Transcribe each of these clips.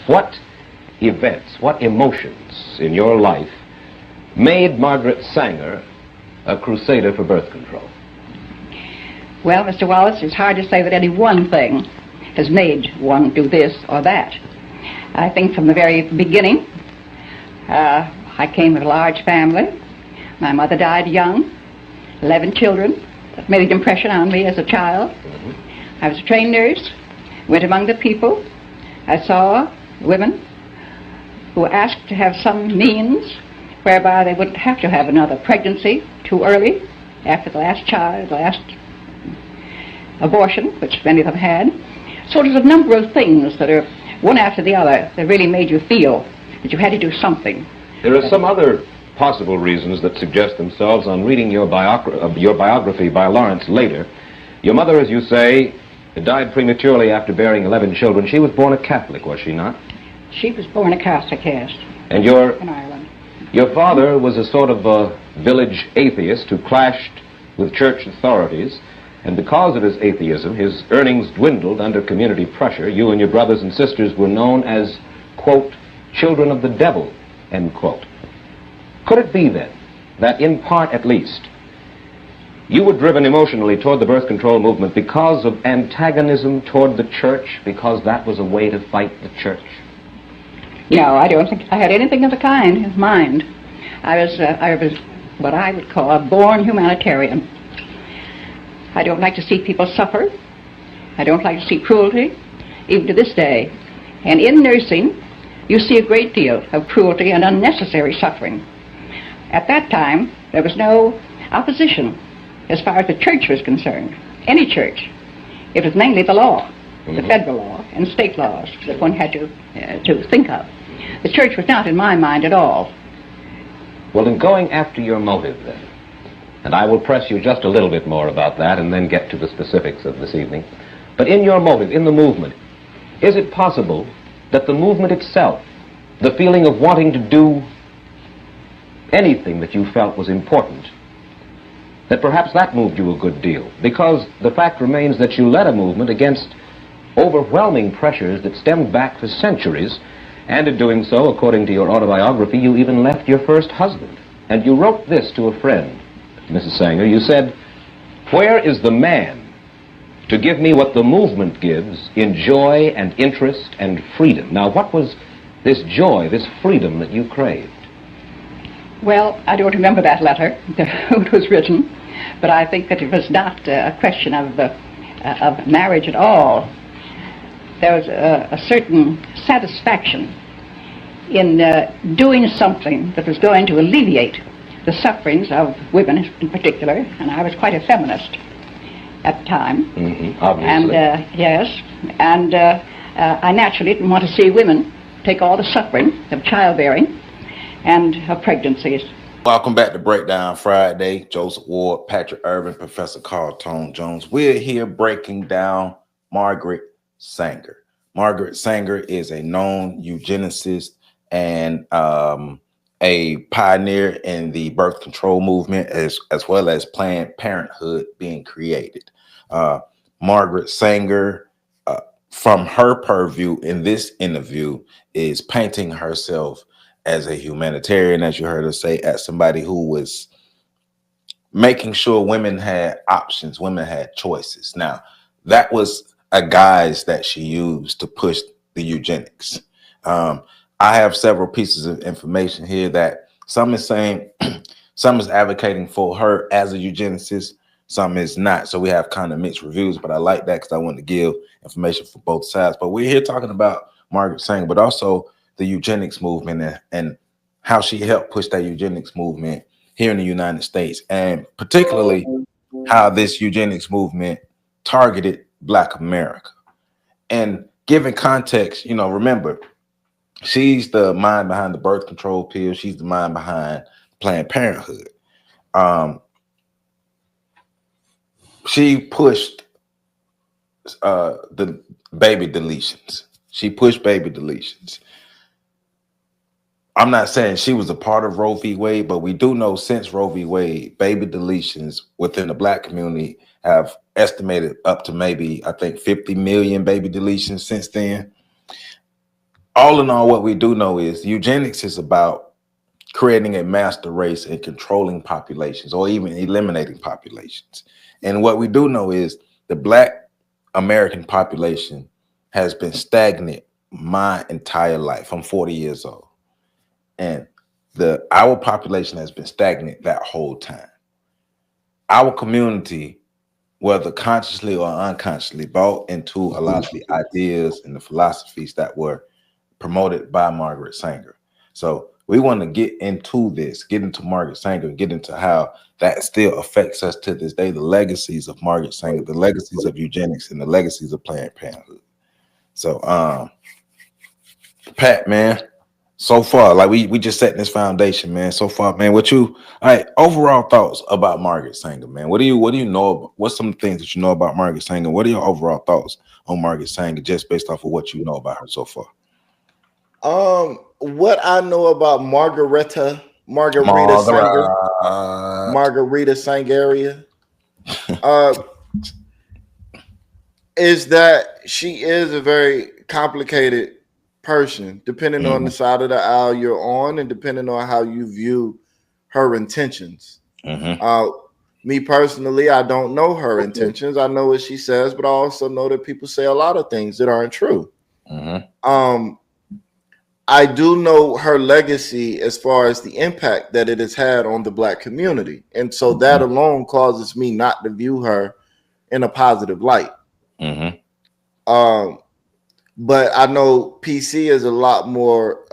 What events, what emotions in your life made Margaret Sanger a crusader for birth control? Well, Mr. Wallace, it's hard to say that any one thing has made one do this or that. I think from the very beginning, I came of a large family. My mother died young, 11 children. That made an impression on me as a child. I was a trained nurse, went among the people. I saw women who asked to have some means whereby they wouldn't have to have another pregnancy too early after the last child, the last abortion, which many of them had. So there's a number of things that are one after the other that really made you feel that you had to do something. There are some other possible reasons that suggest themselves on reading your biography by Lawrence later. Your mother, as you say, died prematurely after bearing 11 children. She was born a Catholic, was she not? She was born a Catholic, yes. And in Ireland. Your father was a sort of a village atheist who clashed with church authorities, and because of his atheism, his earnings dwindled under community pressure. You and your brothers and sisters were known as, quote, children of the devil, end quote. Could it be then that, in part at least, you were driven emotionally toward the birth control movement because of antagonism toward the church, because that was a way to fight the church? No, I don't think I had anything of the kind in mind. I was what I would call a born humanitarian. I don't like to see people suffer. I don't like to see cruelty, even to this day. And in nursing, you see a great deal of cruelty and unnecessary suffering. At that time, there was no opposition as far as the church was concerned, any church. It was mainly the law, the federal law and state laws that one had to think of. The church was not in my mind at all. Well, in going after your motive then, and I will press you just a little bit more about that and then get to the specifics of this evening, but in your motive, in the movement, is it possible that the movement itself, the feeling of wanting to do anything that you felt was important, that perhaps that moved you a good deal? Because the fact remains that you led a movement against overwhelming pressures that stemmed back for centuries, and in doing so, according to your autobiography, you even left your first husband. And you wrote this to a friend, Mrs. Sanger. You said, "Where is the man to give me what the movement gives in joy and interest and freedom?" Now, what was this joy, this freedom that you craved? Well, I don't remember that letter, who it was written, but I think that it was not a question of marriage at all. There was a certain satisfaction in doing something that was going to alleviate the sufferings of women in particular, and I was quite a feminist at the time. Obviously. And yes, and I naturally didn't want to see women take all the suffering of childbearing and of pregnancies. Welcome back to Breakdown Friday. Joseph Ward, Patrick Irvin, Professor Carl Tone Jones. We're here breaking down Margaret Sanger. Margaret Sanger is a known eugenicist and a pioneer in the birth control movement, as well as Planned Parenthood being created. Margaret Sanger, from her purview in this interview, is painting herself as a humanitarian, as you heard her say, as somebody who was making sure women had options, women had choices. Now, that was a guise that she used to push the eugenics. I have several pieces of information here that some is saying, some is advocating for her as a eugenicist, some is not. So we have kind of mixed reviews, but I like that because I want to give information for both sides. But we're here talking about Margaret Sanger, but also the eugenics movement and how she helped push that eugenics movement here in the United States, and particularly how this eugenics movement targeted Black America. And given context, you know, remember, she's the mind behind the birth control pill. She's the mind behind Planned Parenthood. She pushed the baby deletions. She pushed baby deletions. I'm not saying she was a part of Roe v. Wade, but we do know since Roe v. Wade, baby deletions within the Black community have estimated up to maybe, I think, 50 million baby deletions since then. all in all, what we do know is eugenics is about creating a master race and controlling populations or even eliminating populations. And what we do know is the Black American population has been stagnant my entire life. I'm 40 years old. And our population has been stagnant that whole time. Our community, whether consciously or unconsciously, bought into a lot of the ideas and the philosophies that were promoted by Margaret Sanger. So we want to get into this, get into Margaret Sanger, get into how that still affects us to this day, the legacies of Margaret Sanger, the legacies of eugenics, and the legacies of Planned Parenthood. So, Pat, man, so far, like we just setting this foundation, man. So far, man, all right, overall thoughts about Margaret Sanger, man. What do you know? What's some things that you know about Margaret Sanger? What are your overall thoughts on Margaret Sanger, just based off of what you know about her so far? What I know about Margarita Sanger, Margarita Sangeria, is that she is a very complicated person, depending on the side of the aisle you're on, and depending on how you view her intentions. Me personally, I don't know her intentions. I know what she says, but I also know that people say a lot of things that aren't true. I do know her legacy as far as the impact that it has had on the Black community. And so that alone causes me not to view her in a positive light. But I know PC is a lot more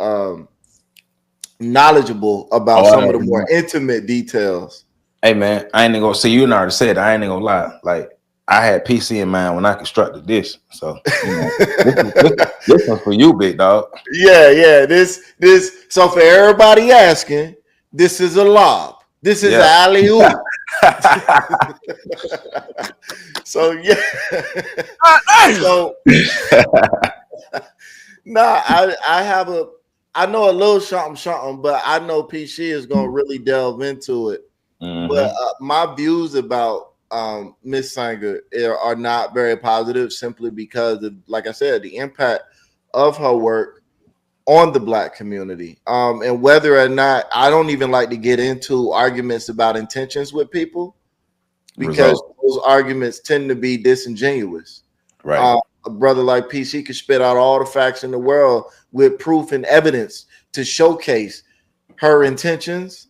knowledgeable about some of the more intimate details. Hey, man, I ain't gonna say, you already said, I ain't gonna lie. Like, I had PC in mind when I constructed this. So, you know, this one's for you, big dog. Yeah. This. So for everybody asking, this is a lob. This is alley-oop. So yeah. So I know a little something, but I know PC is gonna really delve into it. But my views about Miss Sanger are not very positive, simply because of, like I said, the impact of her work on the Black community. And whether or not, I don't even like to get into arguments about intentions with people, because those arguments tend to be disingenuous. Right. A brother like PC could spit out all the facts in the world with proof and evidence to showcase her intentions.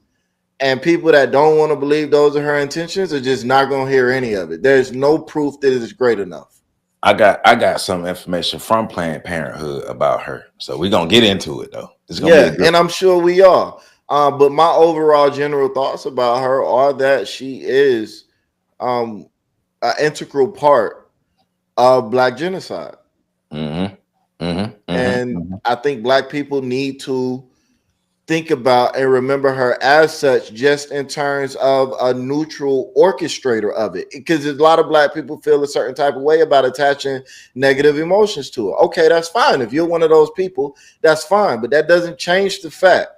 And people that don't want to believe those are her intentions are just not going to hear any of it. There's no proof that it is great enough. I got some information from Planned Parenthood about her. So we're going to get into it, though. And I'm sure we are. But my overall general thoughts about her are that she is an integral part of Black genocide. And I think Black people need to think about and remember her as such, just in terms of a neutral orchestrator of it, because a lot of Black people feel a certain type of way about attaching negative emotions to it. Okay, that's fine. If you're one of those people, that's fine, but that doesn't change the fact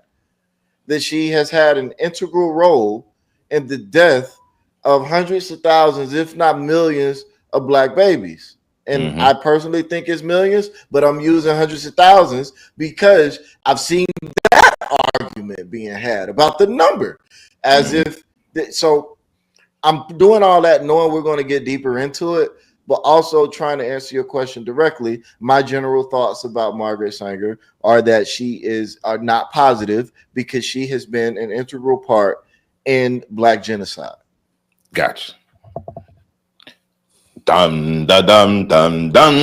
that she has had an integral role in the death of hundreds of thousands, if not millions, of Black babies. And I personally think it's millions, but I'm using hundreds of thousands because I've seen that argument being had about the number, as if so I'm doing all that knowing we're going to get deeper into it, but also trying to answer your question directly. My general thoughts about Margaret Sanger are that she are not positive, because she has been an integral part in Black genocide. Gotcha. Dum da dum dum dum.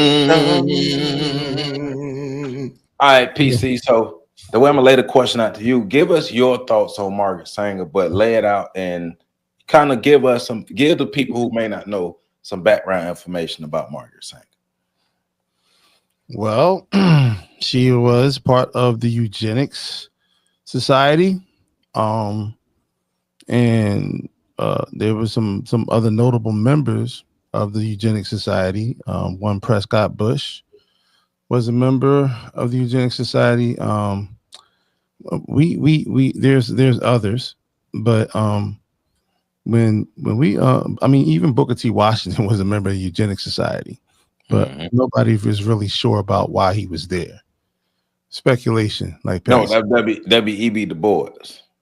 All right, PC. So the way I'm gonna lay the question out to you, give us your thoughts on Margaret Sanger, but lay it out and kind of give the people who may not know some background information about Margaret Sanger. Well, she was part of the Eugenics Society, and there were some other notable members of the Eugenics Society. One, Prescott Bush, was a member of the Eugenics Society. There's others, but when we even Booker T. Washington was a member of the Eugenics Society, but nobody was really sure about why he was there. speculation, like No, Perry said. that W.E.B. Du Bois.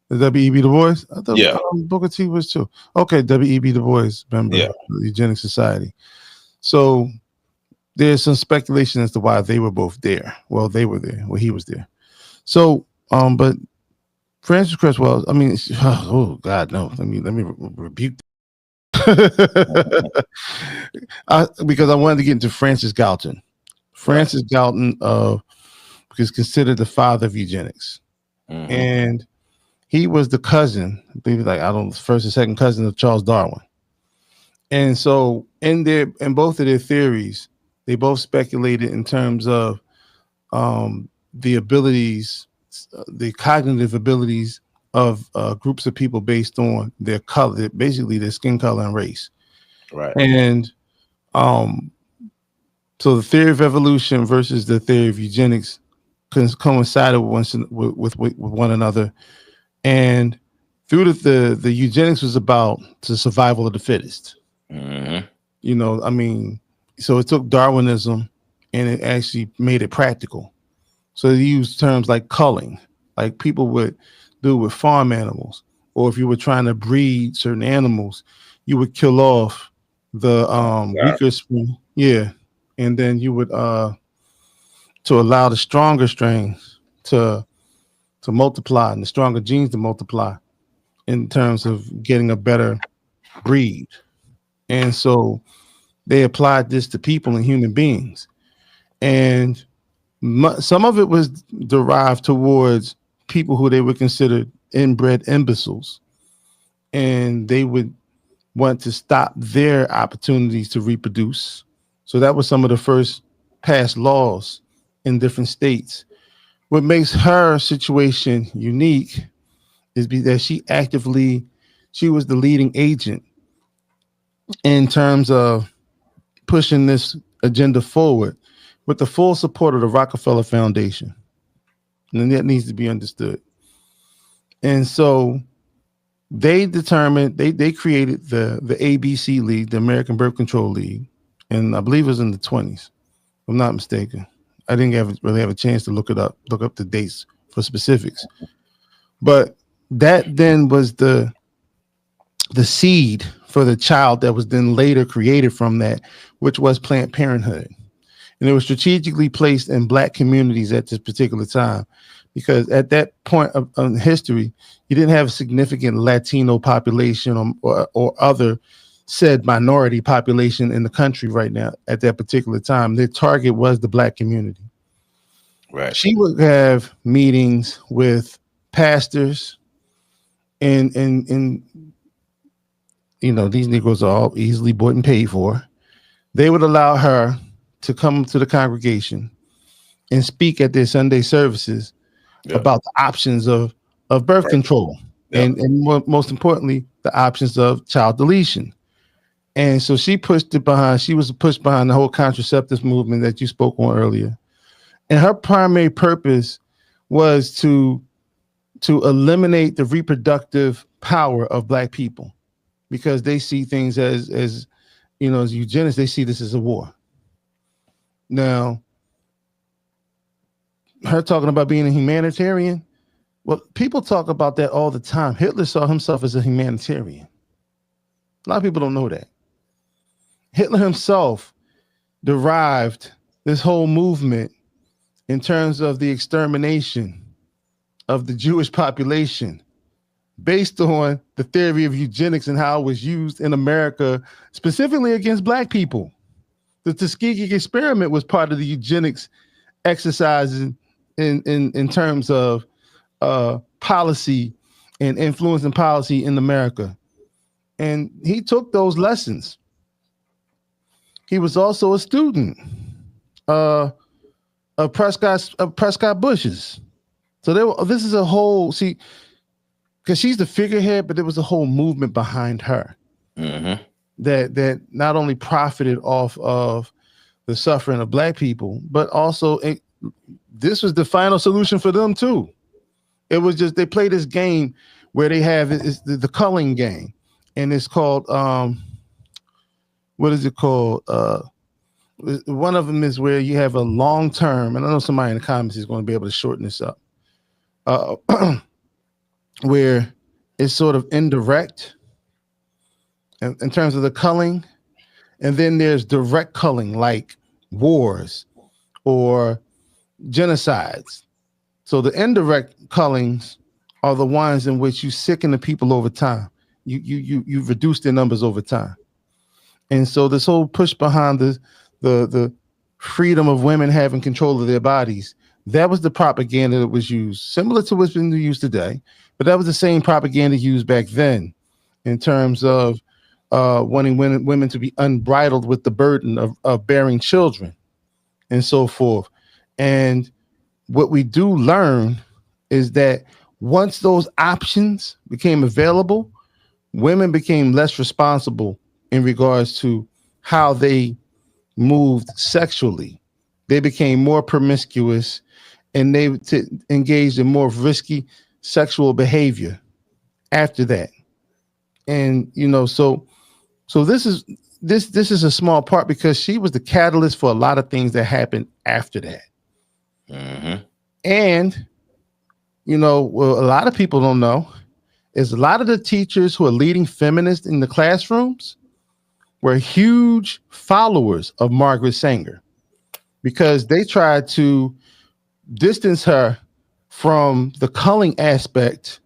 The W.E.B. Du Bois? I thought Yeah. Booker T was too. Okay, W.E.B. Du Bois, member Yeah. of the Eugenics Society. So there's some speculation as to why they were both there. Well, they were there. Well, he was there. So, but Francis Cresswell, I mean, oh God, no. Let me rebuke because I wanted to get into Francis Galton. Francis Galton is considered the father of eugenics. Mm-hmm. And he was the cousin, I believe, like first or second cousin of Charles Darwin. And so in both of their theories, they both speculated in terms of the abilities, the cognitive abilities of groups of people based on their color, basically their skin color and race. Right. And so the theory of evolution versus the theory of eugenics coincided with one another. And through the eugenics was about the survival of the fittest. Mm-hmm. You know, I mean, so it took Darwinism and it actually made it practical. So they used terms like culling, like people would do with farm animals, or if you were trying to breed certain animals, you would kill off the weaker strain, and then you would to allow the stronger strains to multiply and the stronger genes to multiply in terms of getting a better breed. And so they applied this to people and human beings, and some of it was derived towards people who they would consider inbred imbeciles, and they would want to stop their opportunities to reproduce. So that was some of the first passed laws in different states. What makes her situation unique is that she was the leading agent in terms of pushing this agenda forward with the full support of the Rockefeller Foundation. And that needs to be understood. And so they determined, they created the ABC League, the American Birth Control League, and I believe it was in the 20s, if I'm not mistaken. I didn't really have a chance to look up the dates for specifics. But that then was the seed for the child that was then later created from that, which was Planned Parenthood. And it was strategically placed in Black communities at this particular time, because at that point of history, you didn't have a significant Latino population or other said minority population in the country right now at that particular time. Their target was the Black community. Right. She would have meetings with pastors and you know, these Negroes are all easily bought and paid for. They would allow her to come to the congregation and speak at their Sunday services about the options of birth control and most importantly, the options of child deletion. And so she was pushed behind the whole contraceptive movement that you spoke on earlier. And her primary purpose was to eliminate the reproductive power of Black people, because they see things as you know, as eugenics, they see this as a war. Now, her talking about being a humanitarian, well, people talk about that all the time. Hitler saw himself as a humanitarian. A lot of people don't know that. Hitler himself derived this whole movement in terms of the extermination of the Jewish population based on the theory of eugenics and how it was used in America, specifically against Black people. The Tuskegee experiment was part of the eugenics exercises in terms of policy and influencing policy in America. And he took those lessons. He was also a student of Prescott Bush's. So this is a whole, see, because she's the figurehead, but there was a whole movement behind her that not only profited off of the suffering of Black people, but also this was the final solution for them too. It was just, they play this game where they have it's the culling game, and it's called what is it called? One of them is where you have a long term, and I know somebody in the comments is going to be able to shorten this up, where it's sort of indirect in terms of the culling, and then there's direct culling like wars or genocides. So the indirect cullings are the ones in which you sicken the people over time. You reduce their numbers over time. And so this whole push behind the freedom of women having control of their bodies, that was the propaganda that was used, similar to what's been used today, but that was the same propaganda used back then in terms of wanting women to be unbridled with the burden of bearing children and so forth. And what we do learn is that once those options became available, women became less responsible in regards to how they moved sexually. They became more promiscuous, and they engaged in more risky sexual behavior after that. And so this is a small part because she was the catalyst for a lot of things that happened after that. Mm-hmm. And what a lot of people don't know is a lot of the teachers who are leading feminists in the classrooms were huge followers of Margaret Sanger because they tried to distance her from the culling aspect,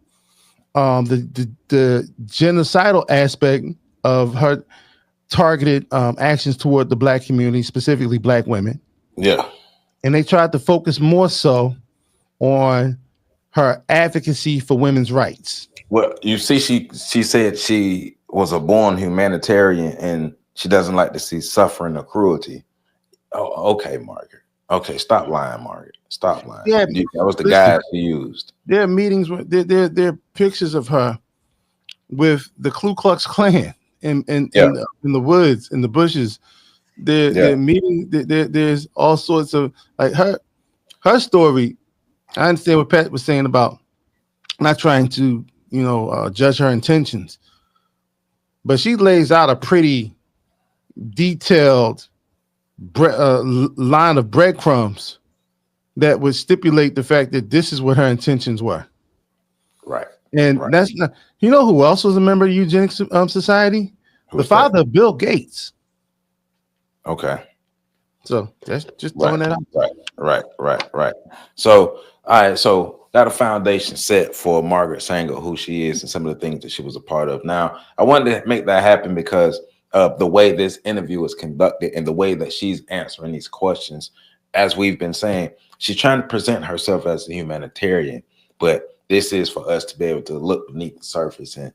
the genocidal aspect of her targeted actions toward the Black community, specifically Black women. Yeah. And they tried to focus more so on her advocacy for women's rights. Well, you see, she said she was a born humanitarian and she doesn't like to see suffering or cruelty. Oh, okay, Margaret. Okay, stop lying, Margaret. Stop lying. Yeah, that was the guy she used. There are meetings, there are pictures of her with the Ku Klux Klan in the woods, in the bushes. They're meeting. There's all sorts of like her story. I understand what Pat was saying about not trying to judge her intentions, but she lays out a pretty detailed line of breadcrumbs that would stipulate the fact that this is what her intentions were. Right. And that's not. You know who else was a member of the Eugenics Society? The father of Bill Gates. Okay. So that's just throwing that out. Right. So, all right. So got a foundation set for Margaret Sanger, who she is, and some of the things that she was a part of. Now, I wanted to make that happen because of the way this interview is conducted and the way that she's answering these questions. As we've been saying, she's trying to present herself as a humanitarian, but this is for us to be able to look beneath the surface and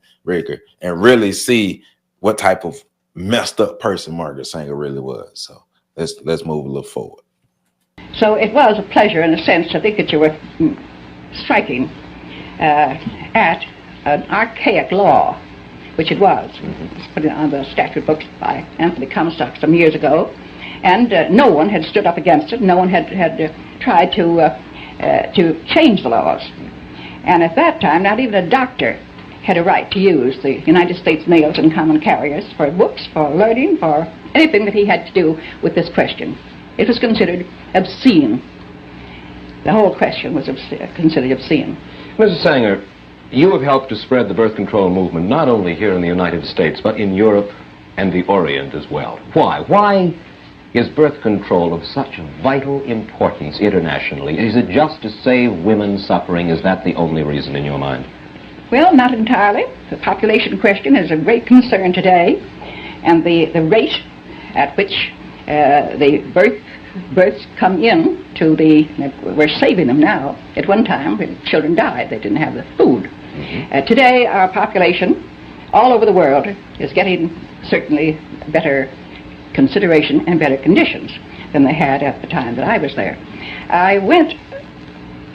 really see what type of messed up person Margaret Sanger really was. So let's move a little forward. So it was a pleasure, in a sense, to think that you were striking at an archaic law, which it was. It's put on the statute books by Anthony Comstock some years ago, and no one had stood up against it. No one had tried to change the laws. And at that time, not even a doctor had a right to use the United States mails and common carriers for books, for learning, for anything that he had to do with this question. It was considered obscene. The whole question was considered obscene. Mrs. Sanger, you have helped to spread the birth control movement not only here in the United States, but in Europe and the Orient as well. Why? Why is birth control of such vital importance internationally? Is it just to save women suffering? Is that the only reason in your mind? Well, not entirely. The population question is a great concern today, and the rate at which the births come in to we're saving them now. At one time, when children died, they didn't have the food. Today, our population all over the world is getting certainly better consideration and better conditions than they had at the time that I was there. I went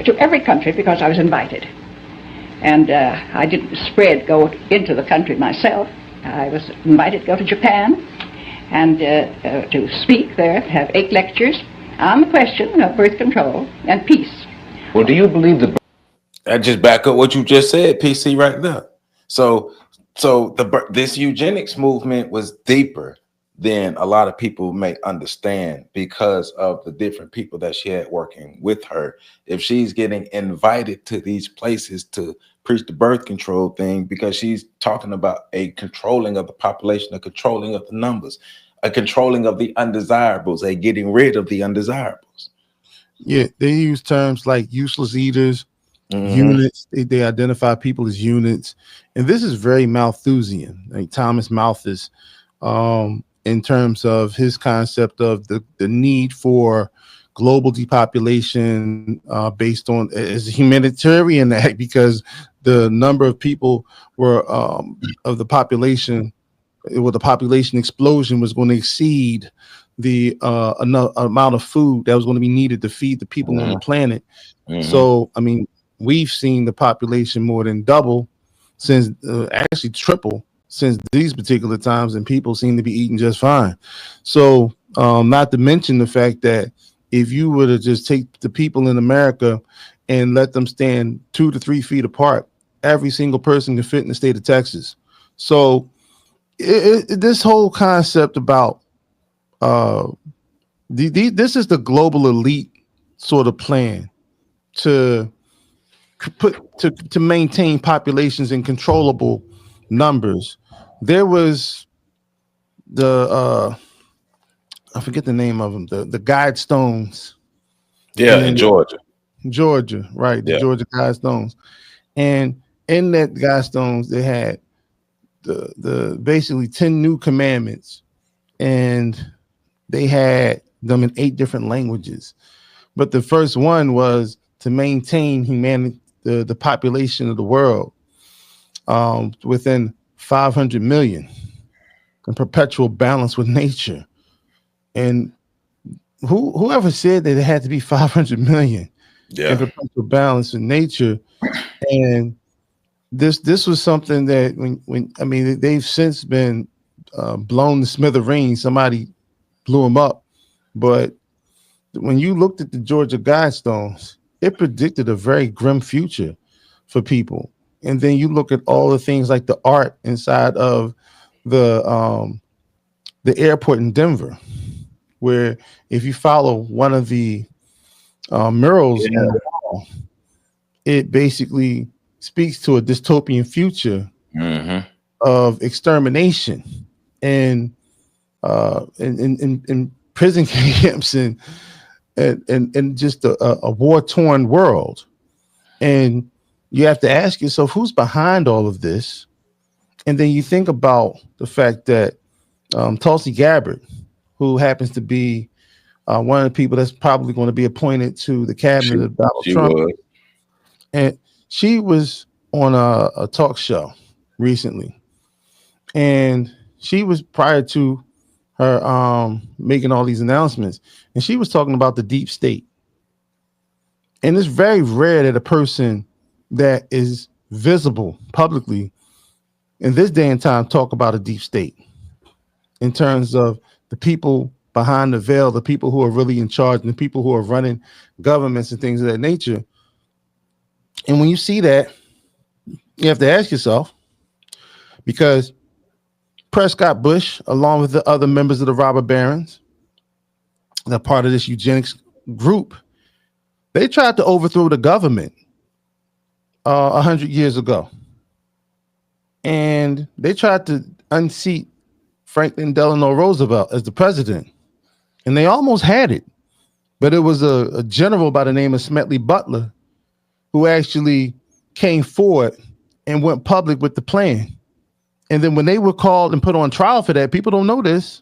to every country because I was invited. And I didn't go into the country myself. I was invited to go to Japan and to speak there, have 8 lectures on the question of birth control and peace. Well, do you believe that? I just back up what you just said, PC, right there. So this eugenics movement was deeper than a lot of people may understand because of the different people that she had working with her. If she's getting invited to these places to preach the birth control thing, because she's talking about a controlling of the population, a controlling of the numbers, a controlling of the undesirables, a getting rid of the undesirables. Yeah, they use terms like useless eaters, Mhm. units. They identify people as units, and this is very Malthusian, like Thomas Malthus, in terms of his concept of the need for global depopulation based on as a humanitarian act, because the number of people were of the population, with the population explosion was going to exceed the amount of food that was going to be needed to feed the people on the planet. So, I mean, we've seen the population more than double since, actually triple since these particular times, and people seem to be eating just fine. So, not to mention the fact that if you were to just take the people in America and let them stand 2 to 3 feet apart, every single person can fit in the state of Texas. So, this whole concept about this is the global elite sort of plan to to maintain populations in controllable numbers. There was the I forget the name of them, the Guidestones. Yeah, in Georgia. Georgia, right? The Georgia Guidestones. And in that Guidestones, they had the basically 10 new commandments, and they had them in 8 different languages. But the first one was to maintain humanity, the population of the world within 500 million, in perpetual balance with nature. And whoever said that it had to be 500 million in perpetual balance with nature? And this was something that when I mean, they've since been blown to smithereens. Somebody blew them up. But when you looked at the Georgia Guidestones, it predicted a very grim future for people. And then you look at all the things like the art inside of the airport in Denver, where if you follow one of the murals on the wall, it basically speaks to a dystopian future of extermination and in prison camps and just a war-torn world. And you have to ask yourself, who's behind all of this? And then you think about the fact that Tulsi Gabbard, who happens to be one of the people that's probably going to be appointed to the cabinet of Donald Trump, and she was on a talk show recently, and she was, prior to her making all these announcements, and she was talking about the deep state. And it's very rare that a person that is visible publicly in this day and time talk about a deep state in terms of the people behind the veil, the people who are really in charge, and the people who are running governments and things of that nature. And when you see that, you have to ask yourself, because Prescott Bush, along with the other members of the robber barons, that part of this eugenics group, they tried to overthrow the government 100 years ago. And they tried to unseat Franklin Delano Roosevelt as the president. And they almost had it. But it was a general by the name of Smedley Butler who actually came forward and went public with the plan. And then when they were called and put on trial for that, people don't know this,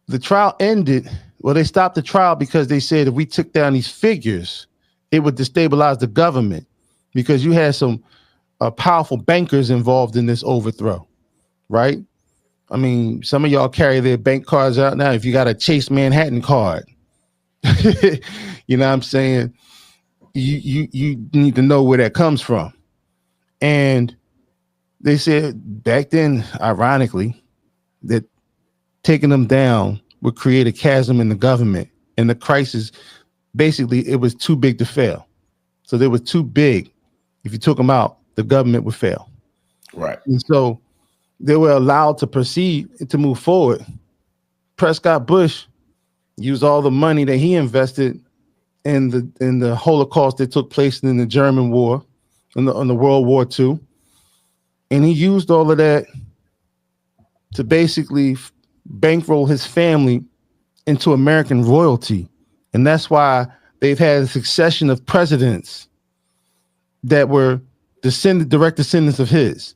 the trial ended. Well, they stopped the trial because they said if we took down these figures, it would destabilize the government, because you had some powerful bankers involved in this overthrow, right? I mean, some of y'all carry their bank cards out now. If you got a Chase Manhattan card, you know what I'm saying? You need to know where that comes from. And they said back then, ironically, that taking them down would create a chasm in the government, and the crisis, basically, it was too big to fail. So they were too big. If you took them out, the government would fail. Right. And so they were allowed to proceed to move forward. Prescott Bush used all the money that he invested in the Holocaust that took place in the German War, in the World War II, and he used all of that to basically bankroll his family into American royalty, and that's why they've had a succession of presidents that were direct descendants of his.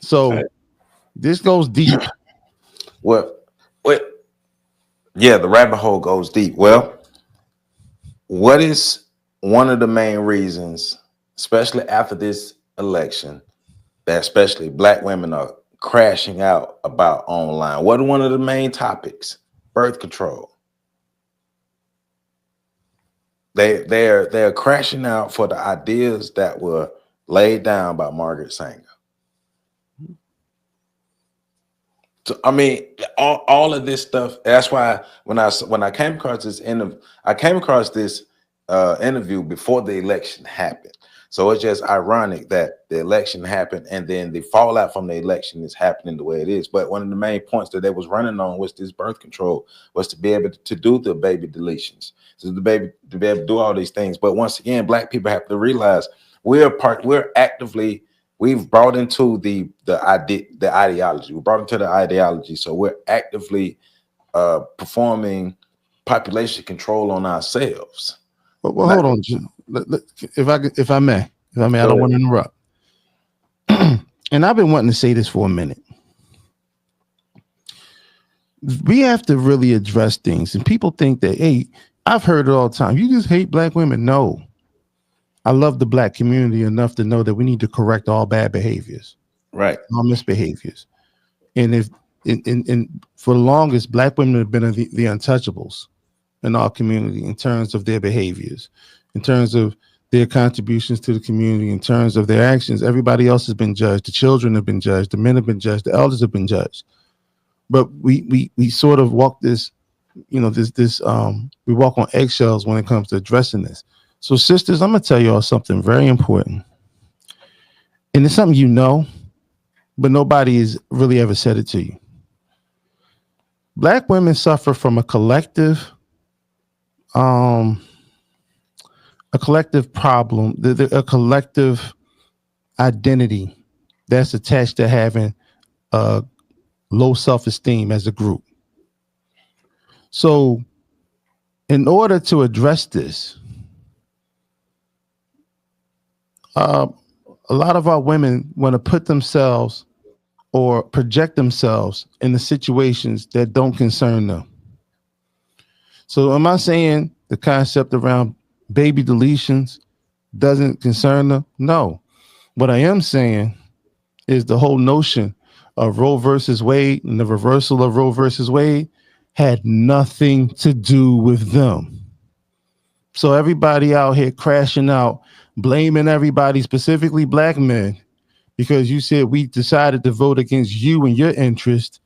So this goes deep. What? Yeah, the rabbit hole goes deep. Well, what is one of the main reasons, especially after this election, that especially Black women are crashing out about online? What are one of the main topics? Birth control. They're crashing out for the ideas that were laid down by Margaret Sanger. So, I mean, all of this stuff. That's why when I came across this interview before the election happened. So it's just ironic that the election happened and then the fallout from the election is happening the way it is. But one of the main points that they was running on was this birth control, was to be able to do the baby deletions, to be able to do all these things. But once again, Black people have to realize we've brought into the ideology. We brought into the ideology. So we're actively performing population control on ourselves. Well, hold on, Jim. If I may, I don't want to interrupt. And I've been wanting to say this for a minute. We have to really address things, and people think that, hey, I've heard it all the time. You just hate Black women. No, I love the Black community enough to know that we need to correct all bad behaviors, right? All misbehaviors. And if for the longest, Black women have been the untouchables in our community in terms of their behaviors, in terms of their contributions to the community, in terms of their actions. Everybody else has been judged. The children have been judged. The men have been judged. The elders have been judged. But we sort of walk this, we walk on eggshells when it comes to addressing this. So, sisters, I'm gonna tell you all something very important, and it's something you know, but nobody has really ever said it to you. Black women suffer from a collective problem, a collective identity that's attached to having low self-esteem as a group. So in order to address this, a lot of our women want to put themselves or project themselves in the situations that don't concern them. So am I saying the concept around baby deletions doesn't concern them? No. What I am saying is the whole notion of Roe versus Wade and the reversal of Roe versus Wade had nothing to do with them. So everybody out here crashing out, blaming everybody, specifically Black men, because you said we decided to vote against you and your interest.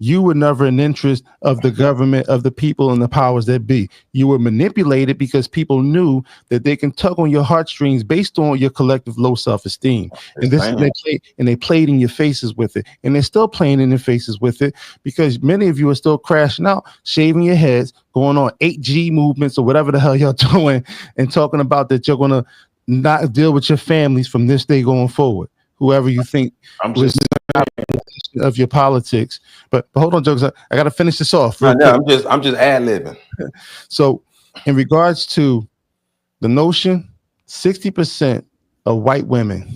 You were never an interest of the government, of the people and the powers that be. You were manipulated because people knew that they can tug on your heartstrings based on your collective low self-esteem. And they played in your faces with it. And they're still playing in their faces with it because many of you are still crashing out, shaving your heads, going on 8G movements or whatever the hell y'all doing, and talking about that you're going to not deal with your families from this day going forward. Whoever you think was of your politics, but hold on, jokes. I got to finish this off. I'm just ad-libbing. So, in regards to the notion, 60% of white women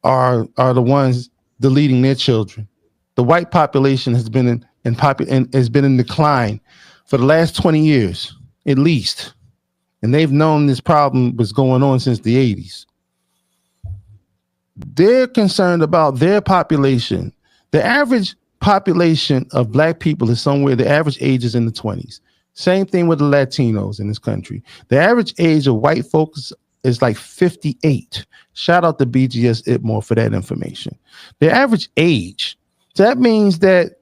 are the ones deleting their children. The white population has been in decline for the last 20 years at least, and they've known this problem was going on since the 80s. They're concerned about their population. The average population of Black people is somewhere, the average age is in the 20s. Same thing with the Latinos in this country. The average age of white folks is like 58. Shout out to BGS Itmore for that information. The average age. So that means that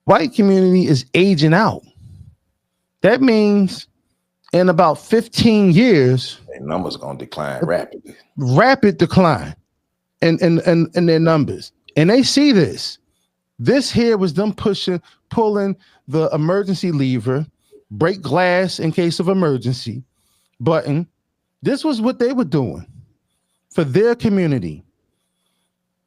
white community is aging out. That means in about 15 years, the numbers going to decline rapidly. Rapid decline. and their numbers. And they see this. This here was them pulling the emergency lever, break glass in case of emergency button. This was what they were doing for their community.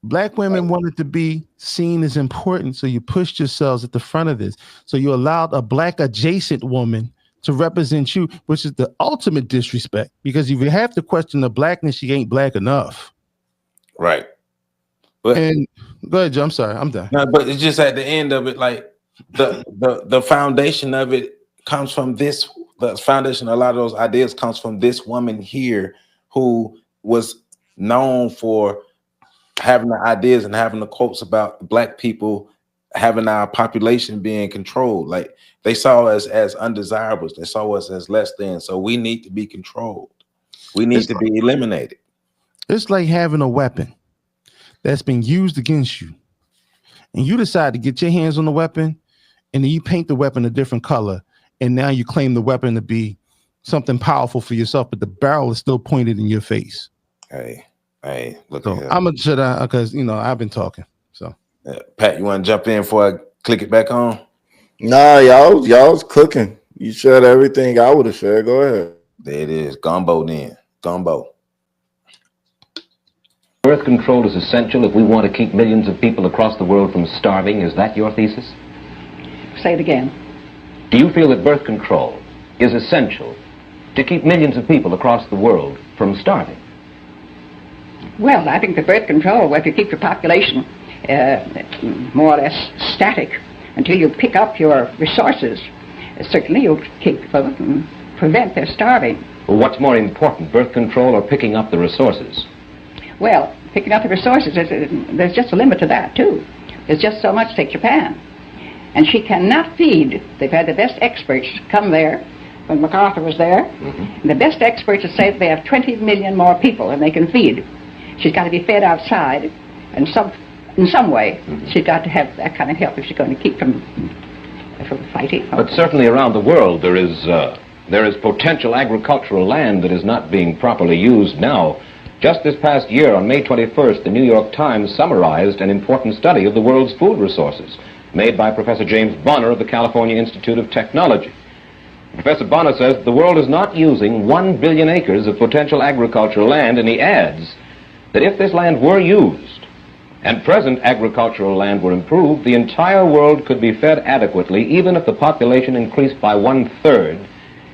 Black women wanted to be seen as important, so you pushed yourselves at the front of this. So you allowed a black adjacent woman to represent you, which is the ultimate disrespect. Because if you have to question the blackness, she ain't black enough. Right. But and go ahead, Joe. I'm sorry, I'm done. No, but it's just at the end of it, like the foundation of it comes from this. The foundation, a lot of those ideas comes from this woman here who was known for having the ideas and having the quotes about black people having our population being controlled. Like they saw us as undesirables. They saw us as less than. So we need to be controlled. We need to be eliminated. It's like having a weapon that's been used against you, and you decide to get your hands on the weapon, and then you paint the weapon a different color, and now you claim the weapon to be something powerful for yourself, but the barrel is still pointed in your face. Hey, look. So I'm gonna shut down because I've been talking. So Pat, you want to jump in before I click it back on? Nah, y'all's cooking. You shared everything I would have shared. Go ahead. There it is. Gumbo then. Gumbo. Birth control is essential if we want to keep millions of people across the world from starving. Is that your thesis? Say it again. Do you feel that birth control is essential to keep millions of people across the world from starving? Well, I think the birth control, if you keep your population more or less static until you pick up your resources, certainly you'll keep people and prevent their starving. Well, what's more important, birth control or picking up the resources? Well, picking up the resources, there's just a limit to that, too. There's just so much. Take Japan. And she cannot feed. They've had the best experts come there when MacArthur was there. Mm-hmm. The best experts have said they have 20 million more people than they can feed. She's got to be fed outside in some way. Mm-hmm. She's got to have that kind of help if she's going to keep from fighting. But certainly around the world there is potential agricultural land that is not being properly used now. Just this past year, on May 21st, the New York Times summarized an important study of the world's food resources made by Professor James Bonner of the California Institute of Technology. Professor Bonner says the world is not using 1 billion acres of potential agricultural land, and he adds that if this land were used and present agricultural land were improved, the entire world could be fed adequately, even if the population increased by 1/3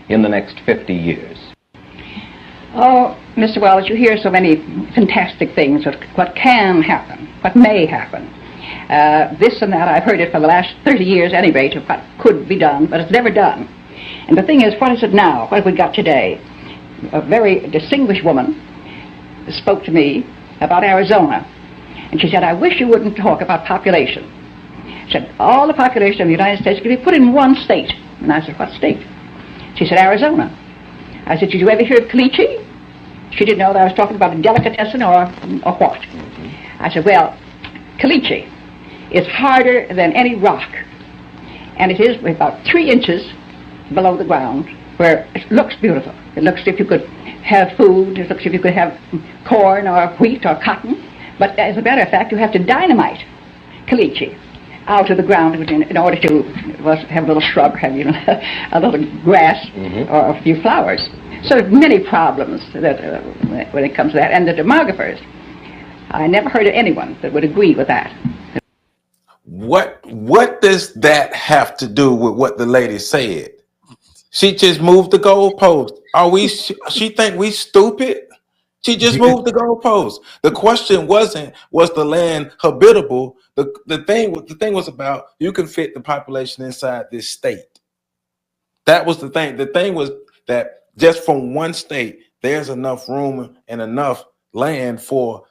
in the next 50 years. Oh, Mr. Wells, you hear so many fantastic things of what can happen, what may happen. This and that, I've heard it for the last 30 years anyway, to what could be done, but it's never done. And the thing is, what is it now? What have we got today? A very distinguished woman spoke to me about Arizona. And she said, I wish you wouldn't talk about population. She said, all the population of the United States could be put in one state. And I said, what state? She said, Arizona. I said, did you ever hear of caliche? She didn't know that I was talking about a delicatessen or what. I said, well, caliche is harder than any rock. And it is about 3 inches below the ground, where it looks beautiful. It looks as if you could have food. It looks as if you could have corn or wheat or cotton. But as a matter of fact, you have to dynamite caliche out of the ground in order to have a little shrub, have a little grass, or a few flowers. So there are many problems that when it comes to that. And the demographers, I never heard of anyone that would agree with that. What does that have to do with what the lady said? She just moved the goalpost. She think we stupid? She just moved the goalpost. The question was the land habitable? The thing was about you can fit the population inside this state. That was the thing. The thing was that just from one state, there's enough room and enough land for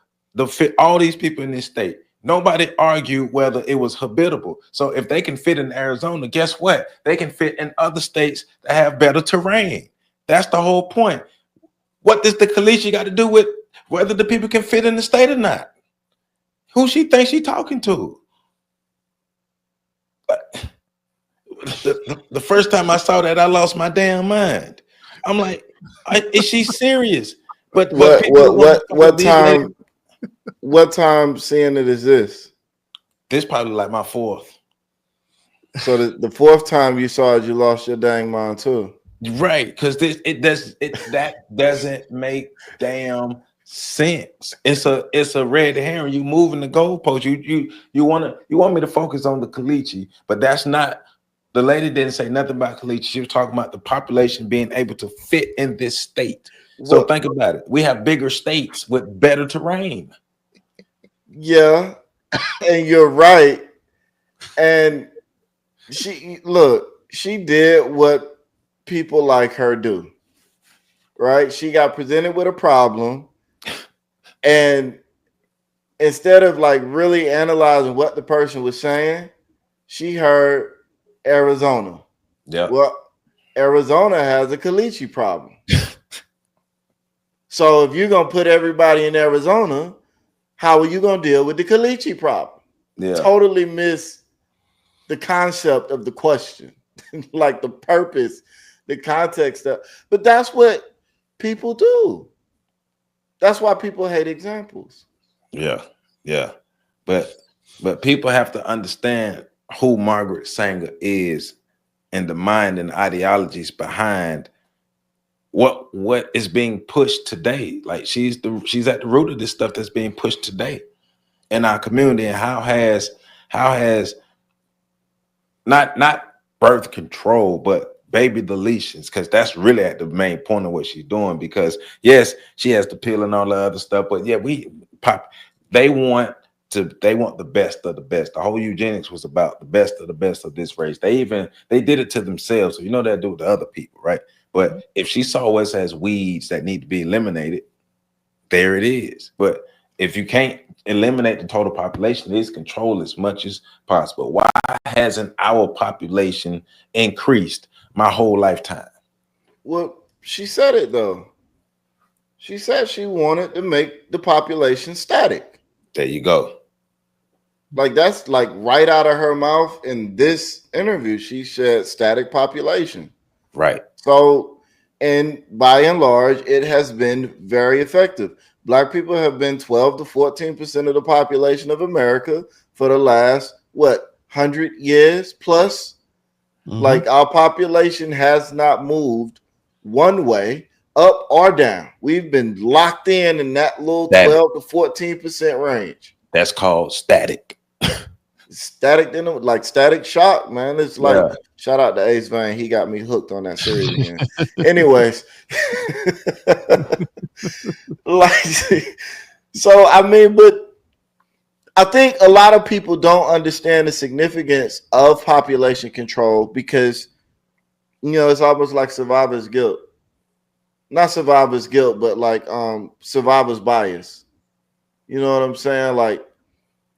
fit all these people in this state. Nobody argued whether it was habitable. So if they can fit in Arizona, guess what? They can fit in other states that have better terrain. That's the whole point. What does the caliche got to do with whether the people can fit in the state or not? Who she thinks she talking to? The first time I saw that, I lost my damn mind. I'm like, is she serious? But what time? What time seeing it is this? This probably like my fourth. So the fourth time you saw it, you lost your dang mind too. Right, because that doesn't make damn sense. It's a red herring. You moving the goalpost. You want me to focus on the Kalichi, but that's not. The lady didn't say nothing about Kalichi. She was talking about the population being able to fit in this state. So think about it. We have bigger states with better terrain. Yeah, and you're right. And she did what people like her do. Right? She got presented with a problem, and instead of like really analyzing what the person was saying, she heard Arizona. Yeah. Well, Arizona has a caliche problem. So if you're gonna put everybody in Arizona, how are you gonna deal with the caliche problem? Yeah. Totally miss the concept of the question, like the purpose, the context of. But that's what people do. That's why people hate examples. Yeah, yeah. But people have to understand who Margaret Sanger is and the mind and ideologies behind what is being pushed today. Like she's at the root of this stuff that's being pushed today in our community. And how has not birth control, but baby deletions, because that's really at the main point of what she's doing. Because yes, she has the pill and all the other stuff, but yeah, they want the best of the best. The whole eugenics was about the best of this race. They did it to themselves, so you know they'll do it to other people, right? But if she saw us as weeds that need to be eliminated, there it is. But if you can't eliminate the total population, it is control as much as possible. Why hasn't our population increased my whole lifetime? Well, she said it though. She said she wanted to make the population static. There you go. Like that's like right out of her mouth in this interview. She said static population. Right. So, and by and large, it has been very effective. Black people have been 12 to 14% of the population of America for the last, 100 years plus? Mm-hmm. Like our population has not moved one way, up or down. We've been locked in that little 12 to 14% range. That's called static. Static, like Static Shock, man. It's like shout out to Ace Vane. He got me hooked on that series again. Anyways, like, so I mean, but I think a lot of people don't understand the significance of population control because it's almost like survivor's guilt. Not survivor's guilt, but like survivor's bias. You know what I'm saying? Like,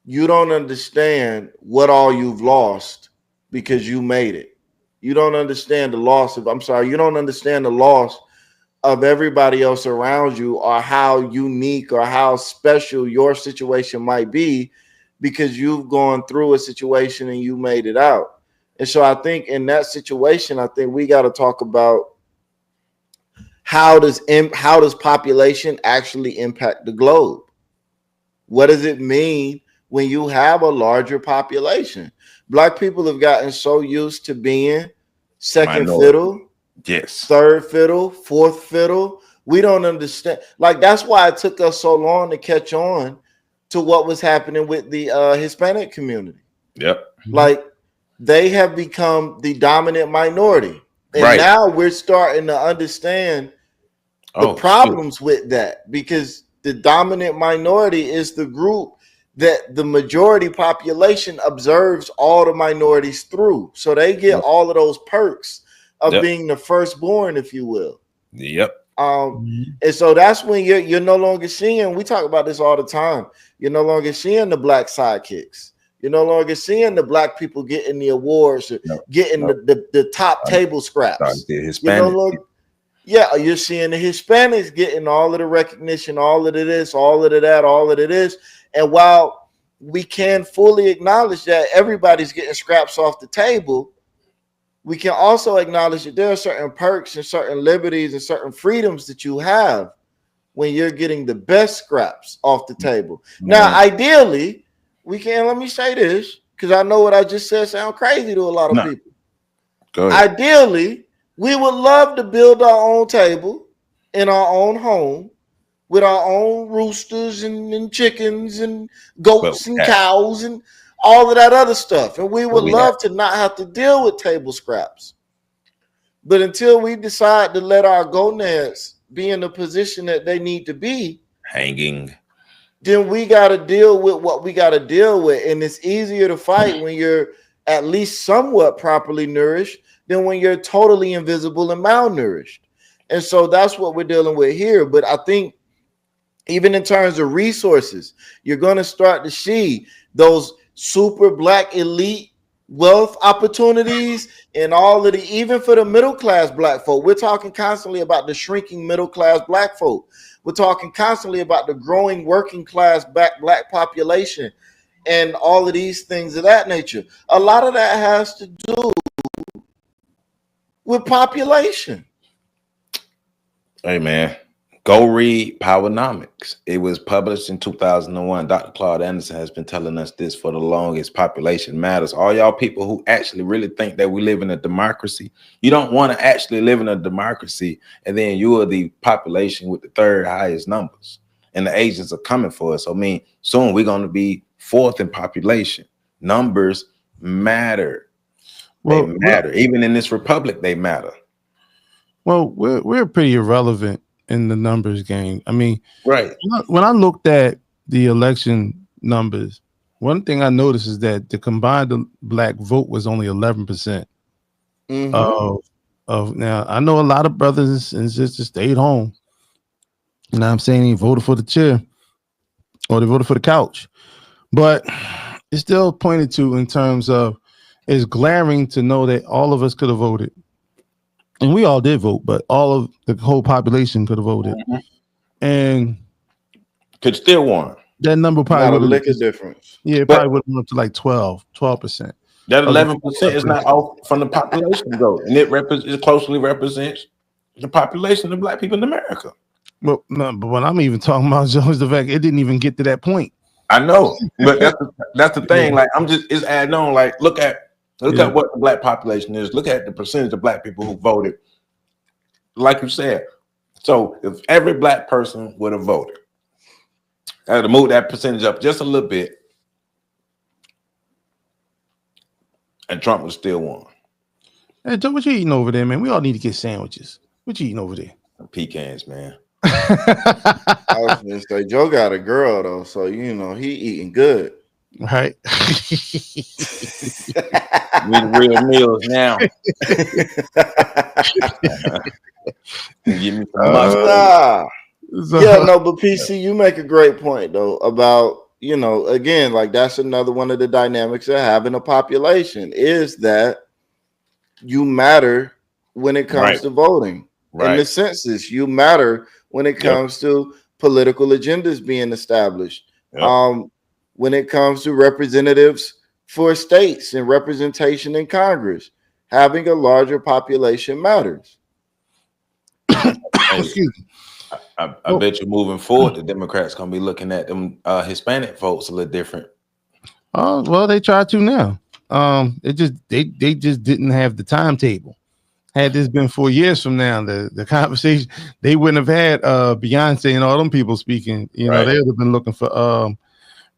you don't understand what all you've lost because you made it. You don't understand the loss of, you don't understand the loss of everybody else around you or how unique or how special your situation might be because you've gone through a situation and you made it out. And so I think in that situation, I think we got to talk about how does population actually impact the globe? What does it mean when you have a larger population? Black people have gotten so used to being second fiddle, third fiddle, fourth fiddle. We don't understand. Like, that's why it took us so long to catch on to what was happening with the Hispanic community. Yep. Like, they have become the dominant minority. And now we're starting to understand the problems with that, because the dominant minority is the group that the majority population observes all the minorities through. So they get all of those perks of being the firstborn, if you will. Yep. And so that's when you're no longer seeing, we talk about this all the time, you're no longer seeing the black sidekicks. You're no longer seeing the black people getting the awards or getting the top table scraps. The Hispanic. You're seeing the Hispanics getting all of the recognition, all of this, all of that, all of this. And while we can fully acknowledge that everybody's getting scraps off the table, we can also acknowledge that there are certain perks and certain liberties and certain freedoms that you have when you're getting the best scraps off the table. Now, ideally, we can, let me say this, because I know what I just said sound crazy to a lot of people. Go ahead. Ideally, we would love to build our own table in our own home with our own roosters and chickens and goats and cows and all of that other stuff. And we would love to not have to deal with table scraps. But until we decide to let our gonads be in the position that they need to be, hanging, then we got to deal with what we got to deal with. And it's easier to fight when you're at least somewhat properly nourished than when you're totally invisible and malnourished. And so that's what we're dealing with here. But I think even in terms of resources, you're going to start to see those super black elite wealth opportunities and all of the, even for the middle class black folk. We're talking constantly about the shrinking middle class black folk. We're talking constantly about the growing working class black population and all of these things of that nature. A lot of that has to do with population. Hey, man, go read Powernomics. It was published in 2001. Dr. Claude Anderson has been telling us this for the longest. Population matters. All y'all people who actually really think that we live in a democracy, you don't want to actually live in a democracy, and then you are the population with the third highest numbers, and the Asians are coming for us. So, I mean, soon we're going to be fourth in population. Numbers matter. They matter. Even in this republic, they matter. Well, we're pretty irrelevant in the numbers game. I mean, right. When I looked at the election numbers, one thing I noticed is that the combined black vote was only 11%. Of now, I know a lot of brothers and sisters stayed home. Now I'm saying they voted for the chair or they voted for the couch, but it's still pointed to in terms of it's glaring to know that all of us could have voted. And we all did vote, but all of the whole population could have voted, and could still won. That number probably not a lick of difference. Yeah, it probably would have went up to like 12%. That 11% is not off from the population though, and it closely represents the population of black people in America. Well, no, but what I'm even talking about, Joe, is the fact it didn't even get to that point. I know, but that's the thing. Like it's adding on. Like look at what the black population is. Look at the percentage of black people who voted. Like you said, so if every black person would have voted, I had to move that percentage up just a little bit, and Trump would still won. Hey, Joe, what you eating over there, man? We all need to get sandwiches. What you eating over there? Pecans, man. I was gonna say Joe got a girl though, so you know he eating good. Right. We real meals now. Give me some yeah, no, but PC, you make a great point though about, you know, again, like that's another one of the dynamics of having a population is that you matter when it comes to voting. In the census, you matter when it comes to political agendas being established. When it comes to representatives for states and representation in Congress, having a larger population matters. Excuse me. I bet you moving forward, the Democrats gonna be looking at them Hispanic folks a little different. Oh well, they try to now. They just didn't have the timetable. Had this been 4 years from now, the conversation they wouldn't have had Beyonce and all them people speaking. You know, they would have been looking for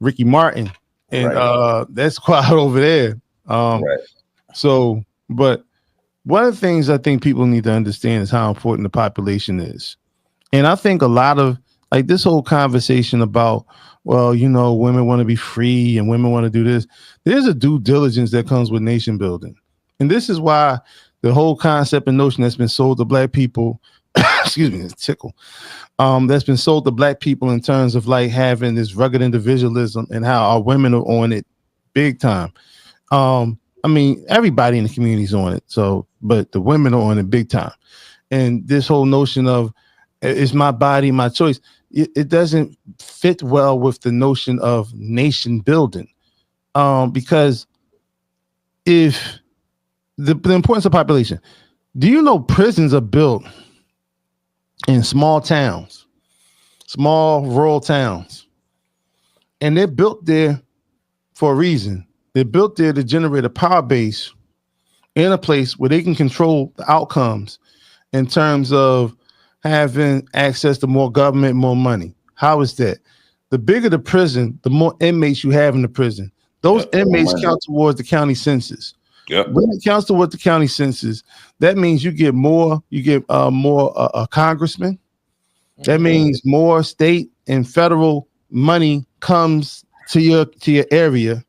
Ricky Martin and that squad over there. So, but one of the things I think people need to understand is how important the population is. And I think a lot of like this whole conversation about, well, you know, women want to be free and women want to do this. There's a due diligence that comes with nation building. And this is why the whole concept and notion that's been sold to black people, excuse me, it's tickle. That's been sold to black people in terms of like having this rugged individualism and how our women are on it big time. I mean, everybody in the community is on it. So, but the women are on it big time. And this whole notion of it's my body, my choice, it doesn't fit well with the notion of nation building. Because if the importance of population, do you know prisons are built in small towns small rural towns. And they're built there for a reason. They're built there to generate a power base in a place where they can control the outcomes in terms of having access to more government, more money. How is that? The bigger the prison, the more inmates you have in the prison. Those inmates count towards the county census. When it counts towards the county census, that means you get more congressmen. That means more state and federal money comes to your area,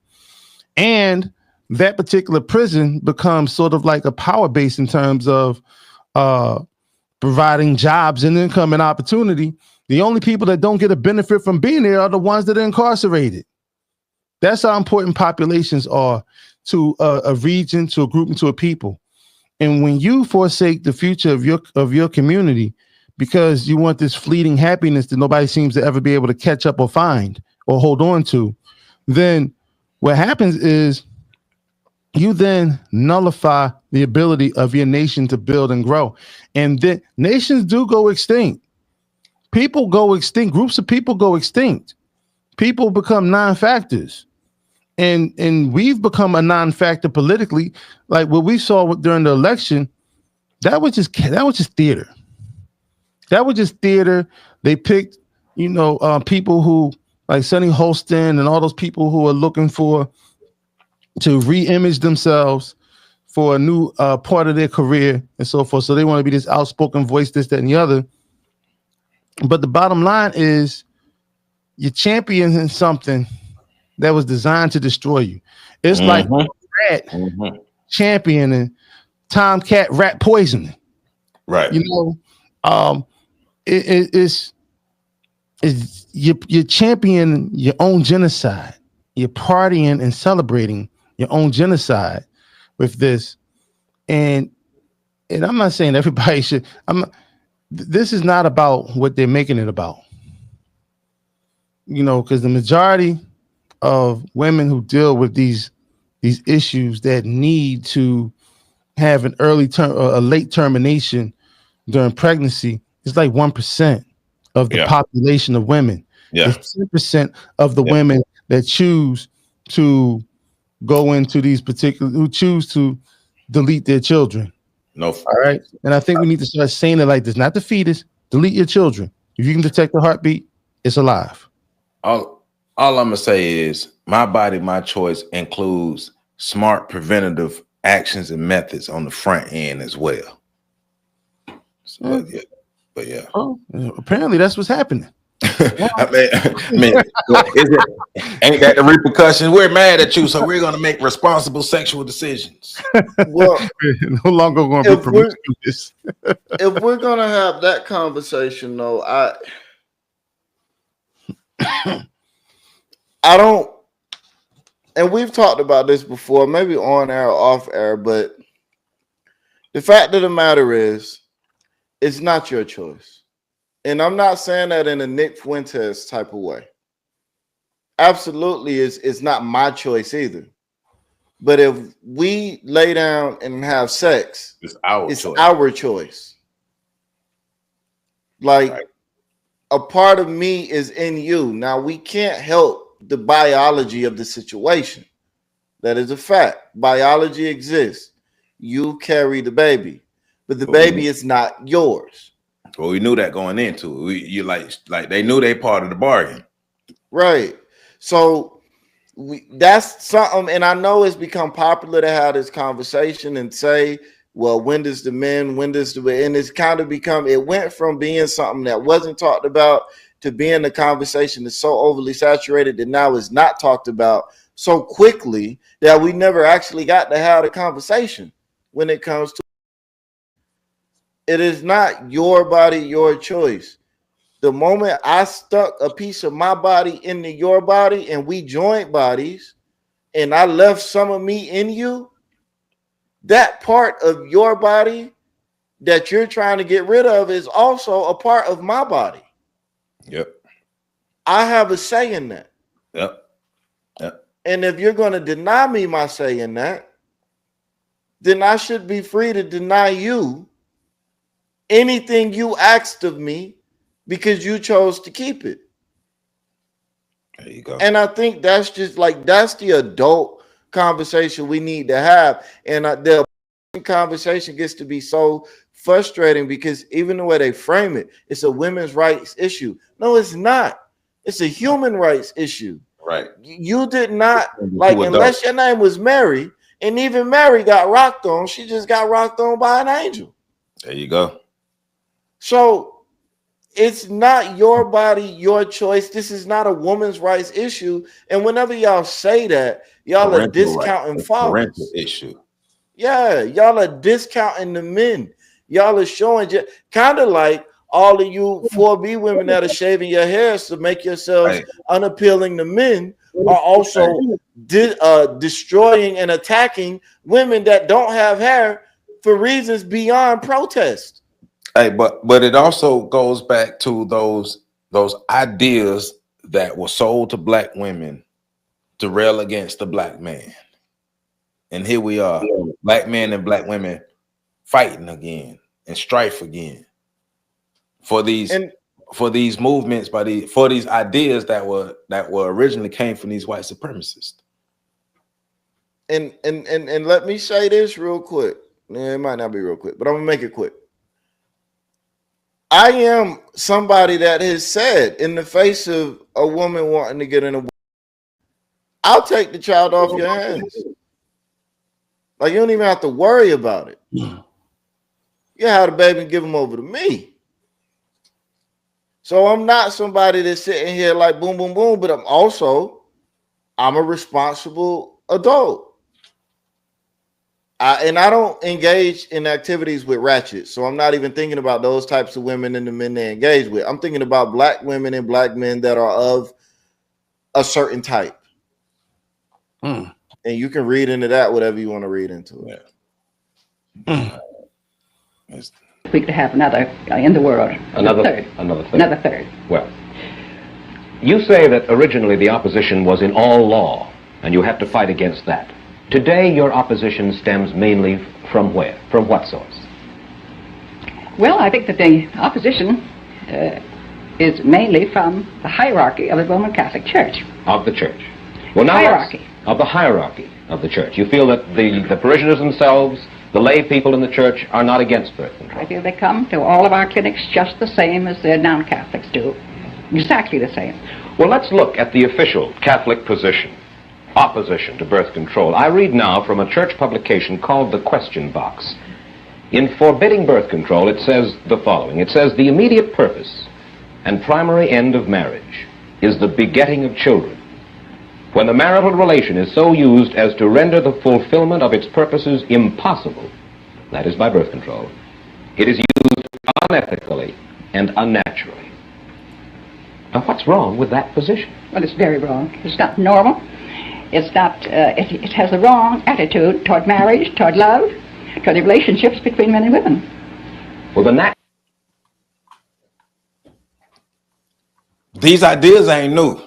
and that particular prison becomes sort of like a power base in terms of providing jobs and income and opportunity. The only people that don't get a benefit from being there are the ones that are incarcerated. That's how important populations are to a region, to a group, and to a people. And when you forsake the future of your community because you want this fleeting happiness that nobody seems to ever be able to catch up or find or hold on to, then what happens is you then nullify the ability of your nation to build and grow. And then nations do go extinct. People go extinct. Groups of people go extinct. People become non-factors. And we've become a non-factor politically. Like what we saw during the election, that was just theater. That was just theater. They picked, people who like Sonny Holston and all those people who are looking to re-image themselves for a new part of their career and so forth. So they want to be this outspoken voice, this, that, and the other. But the bottom line is you're championing something that was designed to destroy you. It's like a rat championing tomcat rat poisoning. Right. It's you're championing your own genocide. You're partying and celebrating your own genocide with this. And I'm not saying everybody should. This is not about what they're making it about. Because the majority of women who deal with these issues that need to have an early term or a late termination during pregnancy is like 1% of the population of women. It's 10% of the women that choose to go into these who choose to delete their children. No. All right. And I think we need to start saying it like this, not the fetus, delete your children. If you can detect the heartbeat, it's alive. All I'm gonna say is my body, my choice includes smart preventative actions and methods on the front end as well. So, yeah. Oh, apparently that's what's happening. I mean, ain't that the repercussion? We're mad at you, so we're gonna make responsible sexual decisions. Well, no longer going to be promiscuous. If we're gonna have that conversation, though, I don't, and we've talked about this before, maybe on air or off air, but the fact of the matter is, it's not your choice. And I'm not saying that in a Nick Fuentes type of way. Absolutely, it's not my choice either. But if we lay down and have sex, it's our choice. Like, right. A part of me is in you. Now, we can't help the biology of the situation. That is a fact. Biology exists. You carry the baby, but the baby is not yours. Well, we knew that going into it. You like they knew they part of the bargain, right? So that's something, and I know it's become popular to have this conversation and say, "Well, when does the men? When does the?" And it's kind of become. It went from being something that wasn't talked about to being a conversation that's so overly saturated that now is not talked about so quickly that we never actually got to have the conversation when it comes to. It is not your body, your choice. The moment I stuck a piece of my body into your body and we joined bodies and I left some of me in you, that part of your body that you're trying to get rid of is also a part of my body. Yep. I have a say in that. Yep. And if you're going to deny me my say in that, then I should be free to deny you anything you asked of me because you chose to keep it. There you go. And I think that's just like, that's the adult conversation we need to have. And the conversation gets to be so frustrating because even the way they frame it, it's a women's rights issue. No, it's not. It's a human rights issue. Right. You did not, like, unless your name was Mary, and even Mary got rocked on, she just got rocked on by an angel. There you go. So it's not your body, your choice. This is not a woman's rights issue. And whenever y'all say that, y'all are discounting fathers. Parental issue. Yeah, y'all are discounting the men. Y'all are showing kind of like all of you 4B women that are shaving your hairs to make yourselves unappealing to men are also destroying and attacking women that don't have hair for reasons beyond protest. Hey, but it also goes back to those ideas that were sold to black women to rail against the black man. And here we are, black men and black women fighting again and strife again for these movements, for these ideas that were originally came from these white supremacists. And let me say this real quick. It might not be real quick, but I'm gonna make it quick. I am somebody that has said, in the face of a woman wanting to get in a, I'll take the child off your hands. Like, you don't even have to worry about it. You have the baby and give him over to me. So I'm not somebody that's sitting here like boom, boom, boom, but I'm a responsible adult. And I don't engage in activities with ratchets. So I'm not even thinking about those types of women and the men they engage with. I'm thinking about black women and black men that are of a certain type. And you can read into that whatever you want to read into it. We could have another in the world. Another third. Well, you say that originally the opposition was in all law, and you have to fight against that. Today, your opposition stems mainly from where? From what source? Well, I think that the opposition is mainly from the hierarchy of the Roman Catholic Church. Of the church. Well, now of the hierarchy of the church. You feel that the parishioners themselves, the lay people in the church, are not against birth control? I feel they come to all of our clinics just the same as the non-Catholics do. Exactly the same. Well, let's look at the official Catholic position. Opposition to birth control. I read now from a church publication called The Question Box. In forbidding birth control, it says the following. It says, the immediate purpose and primary end of marriage is the begetting of children. When the marital relation is so used as to render the fulfillment of its purposes impossible, that is by birth control, it is used unethically and unnaturally. Now, what's wrong with that position? Well, it's very wrong. It's not normal. It's not, it has a wrong attitude toward marriage, toward love, toward the relationships between men and women. Well, these ideas ain't new.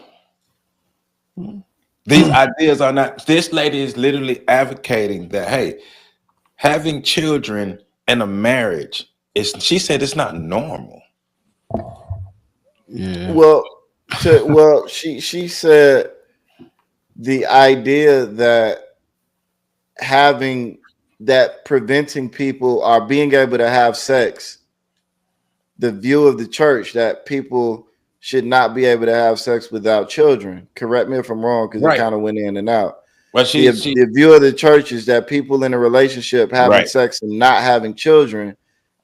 These ideas are not. This lady is literally advocating that, hey, having children in a marriage is. She said it's not normal. Yeah. Well, she said the idea that preventing people or being able to have sex, the view of the church that people should not be able to have sex without children. Correct me if I'm wrong, because it kind of went in and out. Well, the view of the church is that people in a relationship having sex and not having children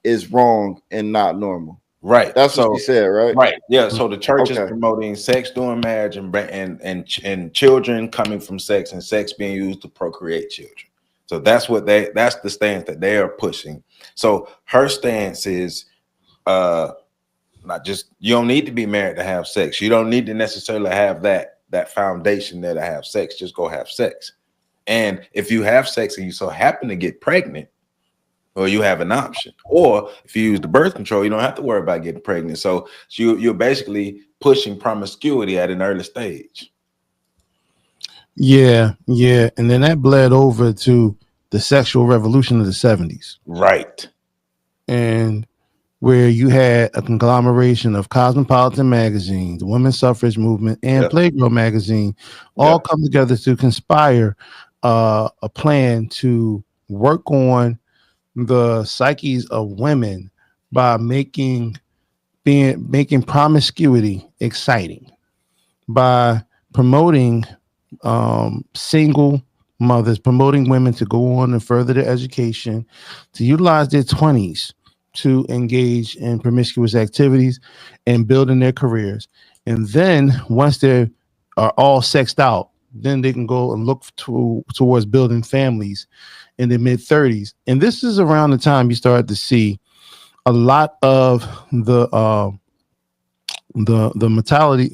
is wrong and not normal. Right. That's what she said, right? Right. Yeah. So the church is promoting sex during marriage and children coming from sex and sex being used to procreate children. So that's the stance that they are pushing. So her stance is not just, you don't need to be married to have sex. You don't need to necessarily have that foundation there to have sex. Just go have sex. And if you have sex and you so happen to get pregnant, well, you have an option. Or if you use the birth control, you don't have to worry about getting pregnant. So you're basically pushing promiscuity at an early stage. Yeah. And then that bled over to the sexual revolution of the 70s. Right. And where you had a conglomeration of Cosmopolitan magazine, the women's suffrage movement, and Playgirl magazine all come together to conspire a plan to work on the psyches of women by making promiscuity exciting, by promoting single mothers, promoting women to go on and further their education, to utilize their 20s to engage in promiscuous activities and building their careers. And then once they are all sexed out, then they can go and look towards building families in the mid 30s. And this is around the time you start to see a lot of the mortality.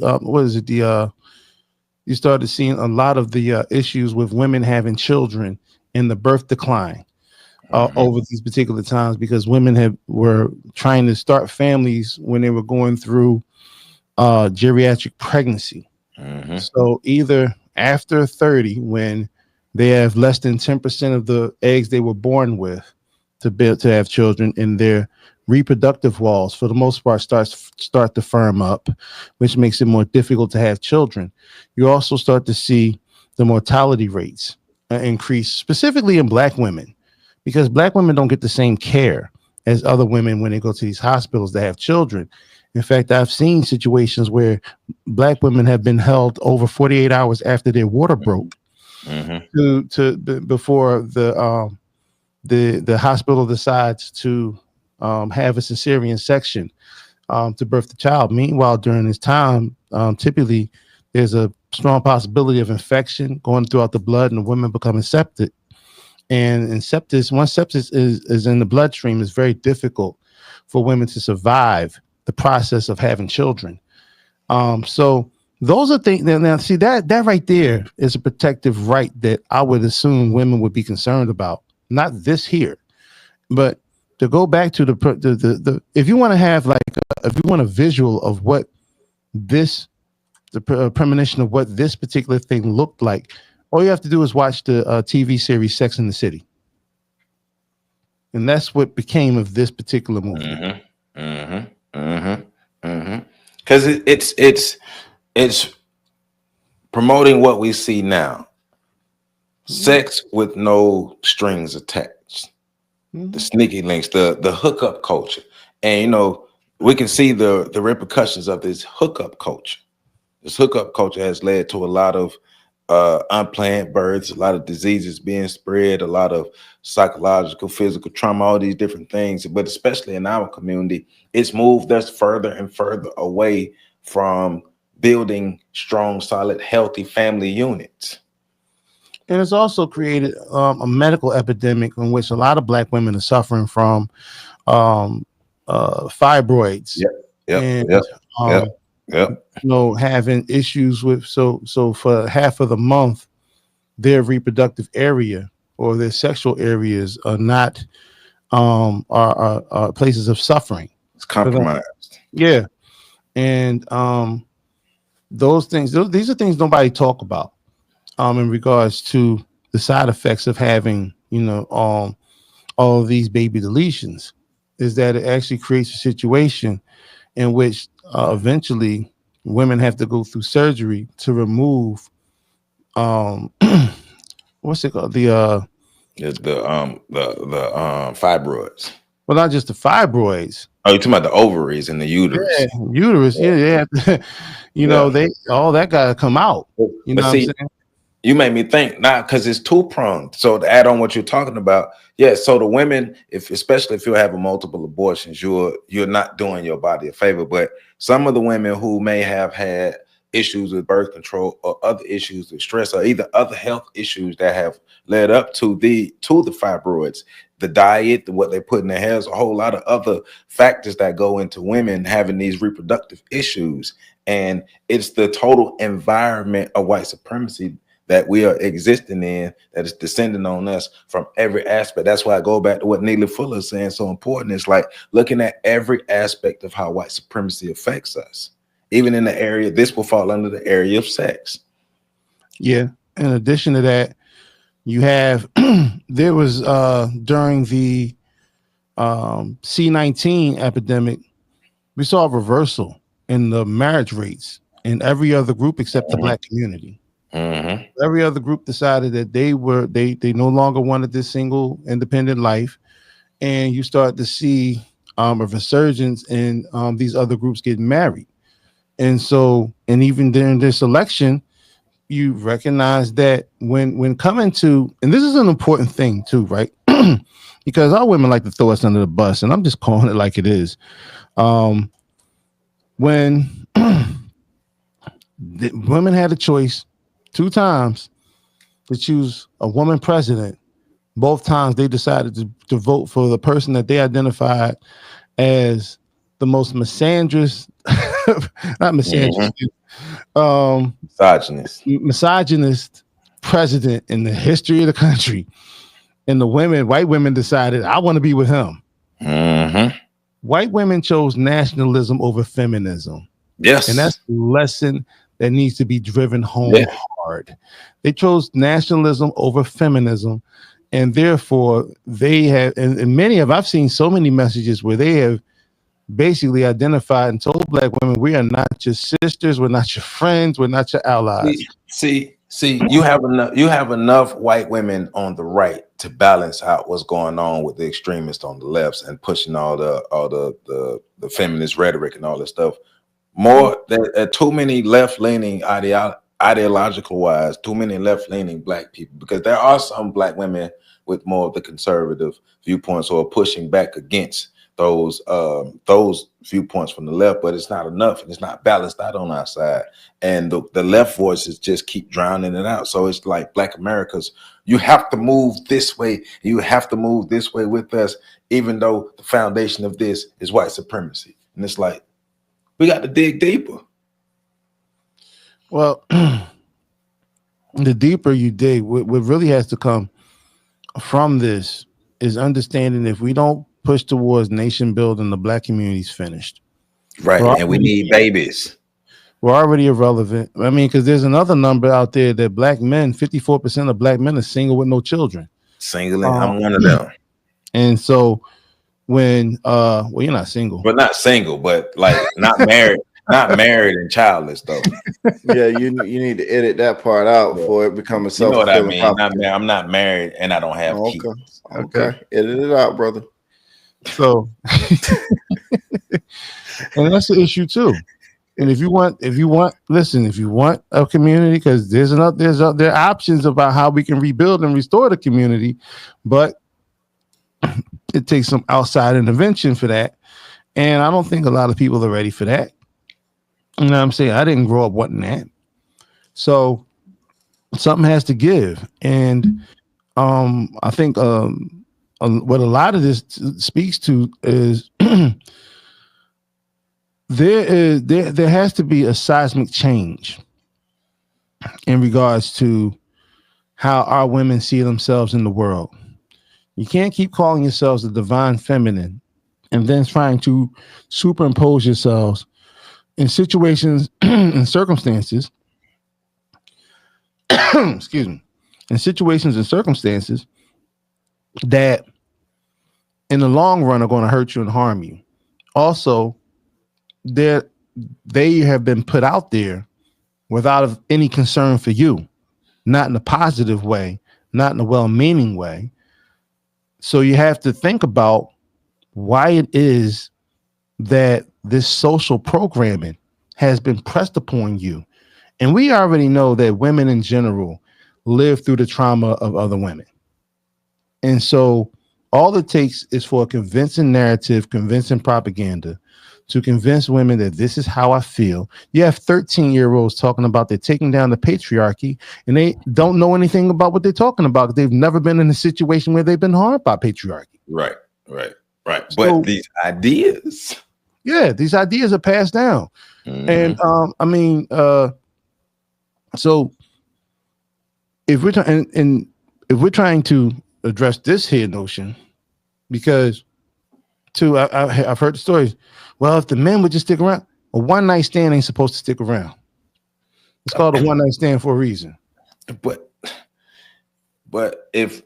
You started seeing a lot of the issues with women having children and the birth decline over these particular times, because women were trying to start families when they were going through geriatric pregnancy. So either after 30, when they have less than 10% of the eggs they were born with to have children, and their reproductive walls, for the most part, start to firm up, which makes it more difficult to have children. You also start to see the mortality rates increase, specifically in Black women, because Black women don't get the same care as other women when they go to these hospitals to have children. In fact, I've seen situations where Black women have been held over 48 hours after their water broke before the hospital decides to have a cesarean section to birth the child. Meanwhile, during this time, typically there's a strong possibility of infection going throughout the blood and the women becoming septic. And once sepsis is in the bloodstream, it's very difficult for women to survive the process of having children. So those are things. Now, see, that right there is a protective right that I would assume women would be concerned about. Not this here, but to go back to the if you want to have if you want a visual of what the premonition of what this particular thing looked like, all you have to do is watch the TV series Sex and the City. And that's what became of this particular movie. Because it's promoting what we see now. Sex with no strings attached. The sneaky links, the hookup culture. And we can see the repercussions of this hookup culture. This hookup culture has led to a lot of unplanned births, a lot of diseases being spread, a lot of psychological, physical trauma, all these different things. But especially in our community, it's moved us further and further away from building strong, solid, healthy family units. And it's also created a medical epidemic in which a lot of Black women are suffering from fibroids. Having issues with so for half of the month, their reproductive area or their sexual areas are not are places of suffering. It's compromised. Yeah, and those things. These are things nobody talk about in regards to the side effects of having all of these baby deletions. Is that it actually creates a situation in which eventually women have to go through surgery to remove what's it called, the fibroids. Well, not just the fibroids. Oh, you're talking about the ovaries and the uterus. Yeah, uterus. Yeah. They all that got to come out. What I'm saying? You made me think now, because it's two-pronged. So to add on what you're talking about, so the women, especially if you're having multiple abortions, you're not doing your body a favor. But some of the women who may have had issues with birth control or other issues with stress, or either other health issues that have led up to the fibroids, the diet, what they put in their hair, is a whole lot of other factors that go into women having these reproductive issues. And it's the total environment of white supremacy that we are existing in that is descending on us from every aspect. That's why I go back to what Neely Fuller is saying so important. It's like looking at every aspect of how white supremacy affects us. Even in the area, this will fall under the area of sex. Yeah. In addition to that, you have there was during the C-19 epidemic, we saw a reversal in the marriage rates in every other group except the Black community. Every other group decided that they no longer wanted this single independent life, and you start to see a resurgence in these other groups getting married. And so, and even during this election, you recognize that when coming to, and this is an important thing too, right? Because our women like to throw us under the bus, and I'm just calling it like it is. When the women had a choice 2 times to choose a woman president, both times they decided to vote for the person that they identified as the most misandrous, not misandrous, misogynist president in the history of the country. And the white women decided, I want to be with him. White women chose nationalism over feminism. Yes. And that's the lesson that needs to be driven home hard. They chose nationalism over feminism. And therefore, they have, and many of, I've seen so many messages where they have basically identified and told Black women, we are not your sisters, we're not your friends, we're not your allies. See, you have enough white women on the right to balance out what's going on with the extremists on the left and pushing all the feminist rhetoric and all this stuff. More, there are too many left-leaning ideological wise, too many left-leaning Black people, because there are some Black women with more of the conservative viewpoints who are pushing back against those viewpoints from the left, but it's not enough and it's not balanced out on our side. And the left voices just keep drowning it out. So it's like Black Americans, you have to move this way, you have to move this way with us, even though the foundation of this is white supremacy. And it's like, we got to dig deeper. Well, the deeper you dig, what really has to come from this is understanding if we don't push towards nation building, the Black community's finished. Right. And we need babies. We're already irrelevant. I mean, because there's another number out there that Black men, 54% of Black men are single with no children. Single, I'm one of them. And so when well, you're not single. But not single, but like not married, not married and childless though. Yeah, you need to edit that part out before it becomes a self-fulfilling prophecy. I'm not married and I don't have kids. Okay. Edit it out, brother. So and that's the issue too. And if you want a community, because there are options about how we can rebuild and restore the community, but it takes some outside intervention for that. And I don't think a lot of people are ready for that. You know what I'm saying? I didn't grow up wanting that. So something has to give. And I think what a lot of this speaks to is there has to be a seismic change in regards to how our women see themselves in the world. You can't keep calling yourselves the divine feminine and then trying to superimpose yourselves in situations and circumstances excuse me, in situations and circumstances that in the long run are going to hurt you and harm you. Also, they have been put out there without any concern for you, not in a positive way, not in a well-meaning way. So you have to think about why it is that this social programming has been pressed upon you. And we already know that women in general live through the trauma of other women. And so all it takes is for a convincing narrative, convincing propaganda to convince women that this is how I feel. You have 13-year-olds talking about they're taking down the patriarchy, and they don't know anything about what they're talking about. They've never been in a situation where they've been harmed by patriarchy. Right. So, but these ideas. Yeah, these ideas are passed down. And so if we're trying to address this here notion, because too, I've heard the stories. Well, if the men would just stick around, a one-night stand ain't supposed to stick around. It's called a one-night stand for a reason. But if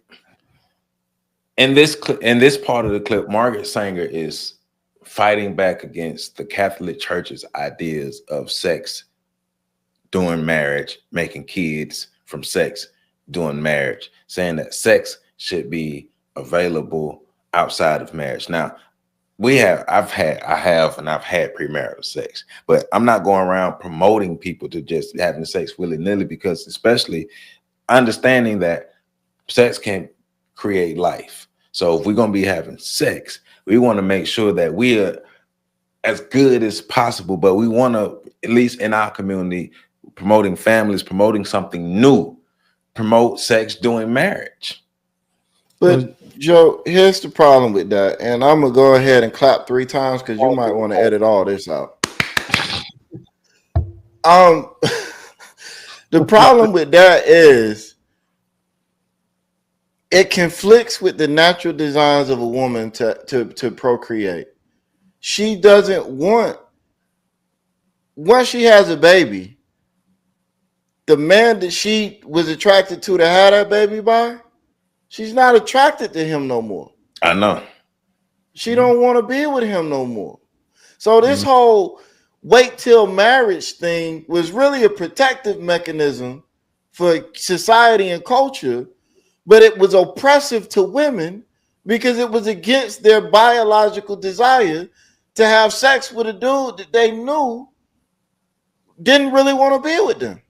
in this part of the clip, Margaret Sanger is fighting back against the Catholic Church's ideas of sex during marriage, making kids from sex during marriage, saying that sex should be available outside of marriage. Now, I've had premarital sex, but I'm not going around promoting people to just having sex willy-nilly, because especially understanding that sex can create life. So if we're going to be having sex, we want to make sure that we are as good as possible, but we want to, at least in our community, promoting families, promoting something new, promote sex during marriage. But Joe, here's the problem with that, and I'm gonna go ahead and clap 3 times because you might want to edit all this out. The problem with that is it conflicts with the natural designs of a woman to procreate. She doesn't want, once she has a baby, the man that she was attracted to have that baby by, she's not attracted to him no more. I know. She don't want to be with him no more. So this whole wait till marriage thing was really a protective mechanism for society and culture, but it was oppressive to women because it was against their biological desire to have sex with a dude that they knew didn't really want to be with them.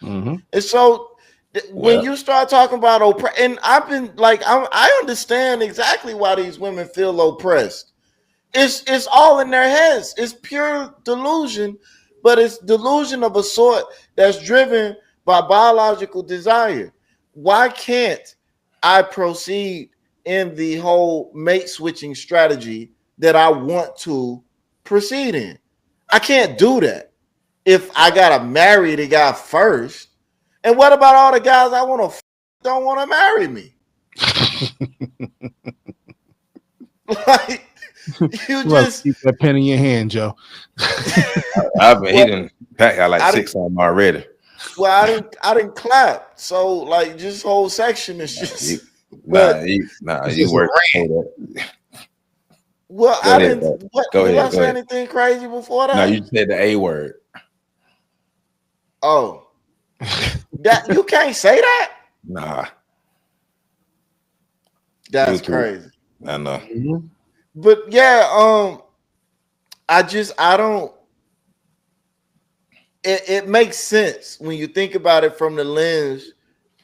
And so when you start talking about and I've been like, I understand exactly why these women feel oppressed. It's all in their heads. It's pure delusion, but it's delusion of a sort that's driven by biological desire. Why can't I proceed in the whole mate switching strategy that I want to proceed in? I can't do that if I gotta marry the guy first. And what about all the guys I want to don't want to marry me? Like, you just keep that pen in your hand, Joe. He didn't pack out like 6 of them already. Well, I didn't clap. So like, this whole section is just. You work. Well, I didn't. Did I say anything crazy before that? No, you said the A word. Oh. That you can't say that? Nah. That's crazy. I know. But yeah, I don't. It makes sense when you think about it from the lens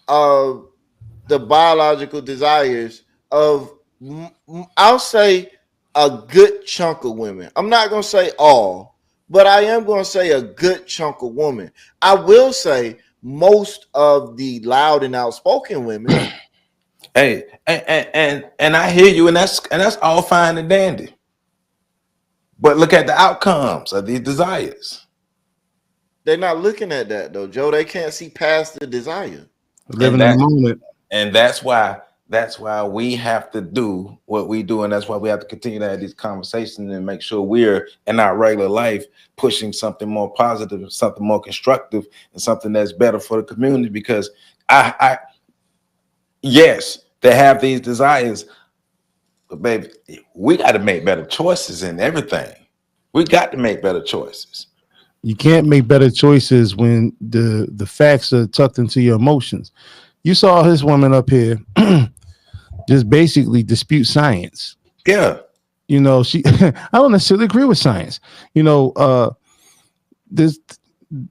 of the biological desires of, I'll say, a good chunk of women. I'm not going to say all, but I am going to say a good chunk of women. I will say most of the loud and outspoken women. Hey, and I hear you, and that's all fine and dandy. But look at the outcomes of these desires. They're not looking at that though, Joe. They can't see past the desire. Living in the moment. And that's why we have to do what we do, and that's why we have to continue to have these conversations and make sure we're in our regular life pushing something more positive, something more constructive, and something that's better for the community. Because yes, they have these desires, but baby, we got to make better choices in everything. We got to make better choices. You can't make better choices when the facts are tucked into your emotions. You saw this woman up here just basically dispute science. Yeah. You know, I don't necessarily agree with science. You know, this,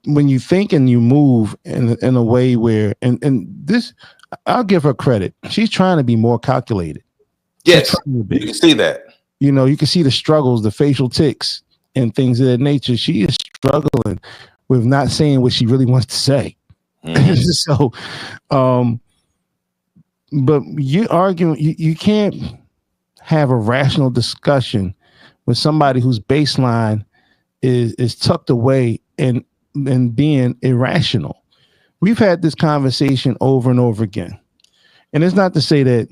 when you think and you move in a way where, and this, I'll give her credit. She's trying to be more calculated. Yes, you can see that. You know, you can see the struggles, the facial tics and things of that nature. She is struggling with not saying what she really wants to say. So, but you arguing, you can't have a rational discussion with somebody whose baseline is tucked away and being irrational. We've had this conversation over and over again, and it's not to say that,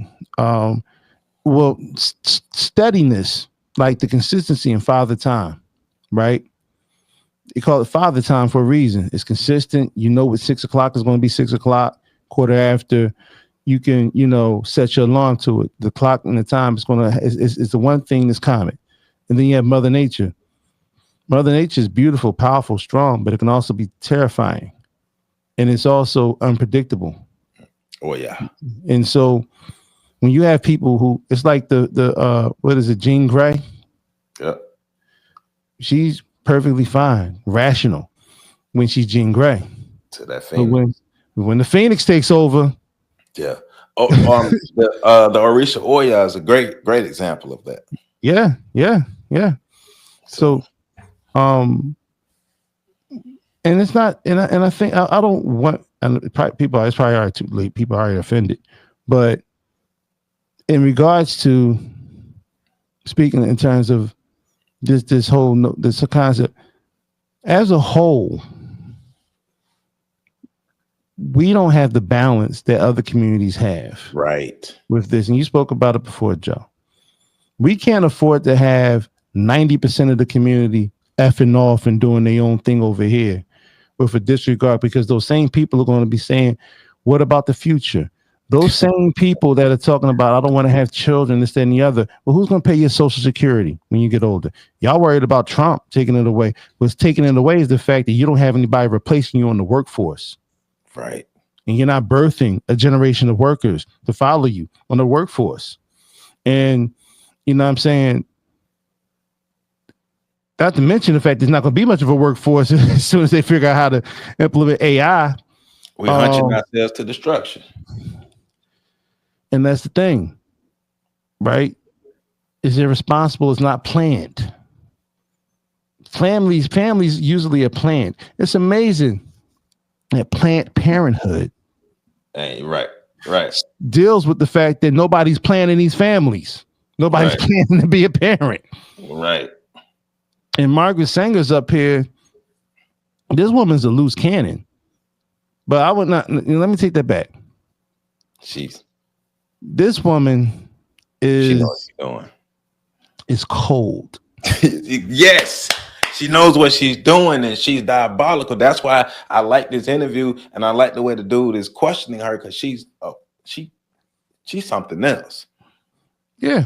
steadiness, like the consistency in Father Time, right? They call it Father Time for a reason. It's consistent. You know what 6 o'clock is going to be 6 o'clock, quarter after. you can, set your alarm to it. The clock and the time is the one thing that's common. And then you have Mother Nature. Mother Nature is beautiful, powerful, strong, but it can also be terrifying. And it's also unpredictable. Oh yeah. And so when you have people who, it's like the what is it, Jean Grey? Yeah. She's perfectly fine, rational when she's Jean Grey. To that Phoenix. But when the Phoenix takes over. Yeah. Oh, the Orisha Oya is a great example of that. Yeah. So, and it's not, and I think I don't want, and it's probably are too late. People are already offended, but in regards to speaking in terms of this whole concept as a whole, we don't have the balance that other communities have. Right. With this, and you spoke about it before, Joe. We can't afford to have 90% of the community effing off and doing their own thing over here with a disregard, because those same people are going to be saying, what about the future? Those same people that are talking about, I don't want to have children, this, that, and the other. Well, who's going to pay your Social Security when you get older? Y'all worried about Trump taking it away. What's taking it away is the fact that you don't have anybody replacing you in the workforce. Right. And you're not birthing a generation of workers to follow you on the workforce. And, you know what I'm saying? Not to mention the fact there's not going to be much of a workforce as soon as they figure out how to implement AI. We're hunching ourselves to destruction. And that's the thing, right? Is irresponsible, is not planned. Families usually are planned. It's amazing that Planned Parenthood right. deals with the fact that nobody's planning these families. Nobody's planning to be a parent. Right. And Margaret Sanger's up here. This woman's a loose cannon. But I would not, let me take that back. This woman she knows what she's doing. Is cold. Yes. She knows what she's doing and she's diabolical. That's why I like this interview and I like the way the dude is questioning her, because she's something else. Yeah.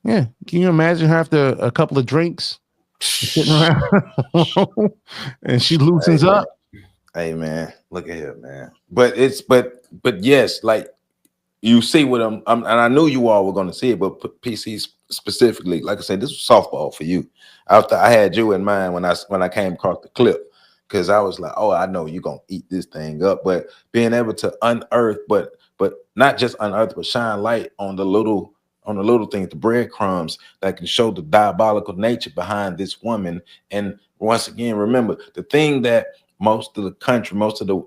Can you imagine her after a couple of drinks sitting around and she loosens up? Hey man, look at her, man. But yes, like you see what I'm and I knew you all were going to see it, but PC specifically, like I said, this was softball for you. After I had you in mind when I came across the clip, because I was like, oh, I know you're gonna eat this thing up. But being able to unearth, but not just unearth, but shine light on the little things, the breadcrumbs that can show the diabolical nature behind this woman. And once again, remember the thing that most of the country,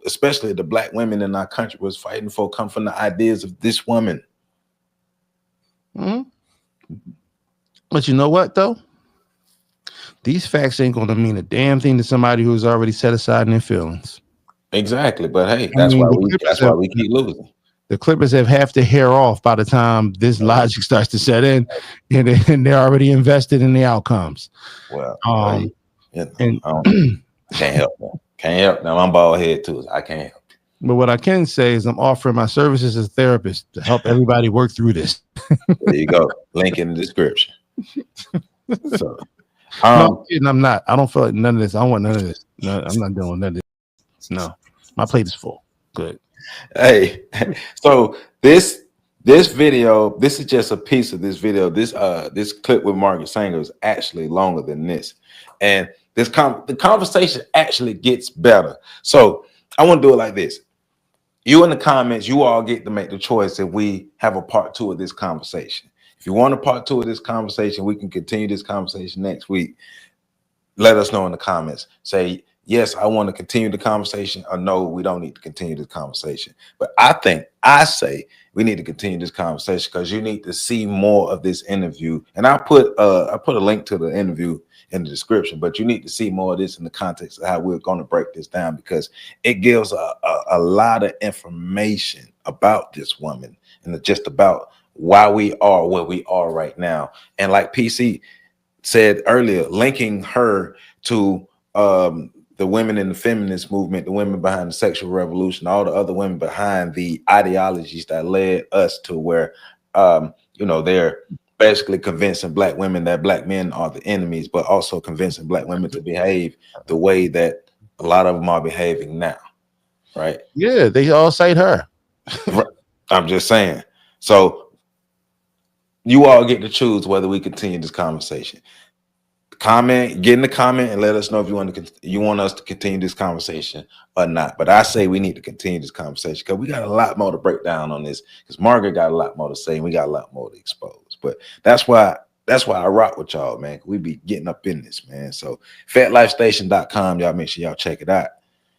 especially the black women in our country was fighting for, come from the ideas of this woman. Mm-hmm. But you know what, though? These facts ain't going to mean a damn thing to somebody who's already set aside in their feelings. Exactly. But hey, that's why we keep losing. The Clippers have half the hair off by the time this logic starts to set in, and they're already invested in the outcomes. Well, and can't help them. Can't help them. I'm bald head too. I can't help. But what I can say is I'm offering my services as a therapist to help everybody work through this. There you go. Link in the description. So, no, I'm not. I don't feel like none of this. I don't want none of this. No, I'm not doing none of this. No, my plate is full. Good. Hey, so this video, this is just a piece of this video. This clip with Margaret Sanger is actually longer than this, and the conversation actually gets better. So I want to do it like this. You in the comments, you all get to make the choice if we have a part 2 of this conversation. If you want a part 2 of this conversation, we can continue this conversation next week. Let us know in the comments. Say, yes, I want to continue the conversation, or no, we don't need to continue this conversation. But I say we need to continue this conversation because you need to see more of this interview. And I put a link to the interview in the description, but you need to see more of this in the context of how we're going to break this down, because it gives a lot of information about this woman and just about why we are where we are right now. And like PC said earlier, linking her to the women in the feminist movement, the women behind the sexual revolution, all the other women behind the ideologies that led us to where, you know, they're basically convincing black women that black men are the enemies, but also convincing black women to behave the way that a lot of them are behaving now, right? Yeah, they all cite her. I'm just saying. So you all get to choose whether we continue this conversation. Comment, get in the comment and let us know if you want us to continue this conversation or not. But I say we need to continue this conversation because we got a lot more to break down on this, because Margaret got a lot more to say and we got a lot more to expose. But that's why I rock with y'all, man. We be getting up in this, man. So FetLifeStation.com, y'all make sure y'all check it out.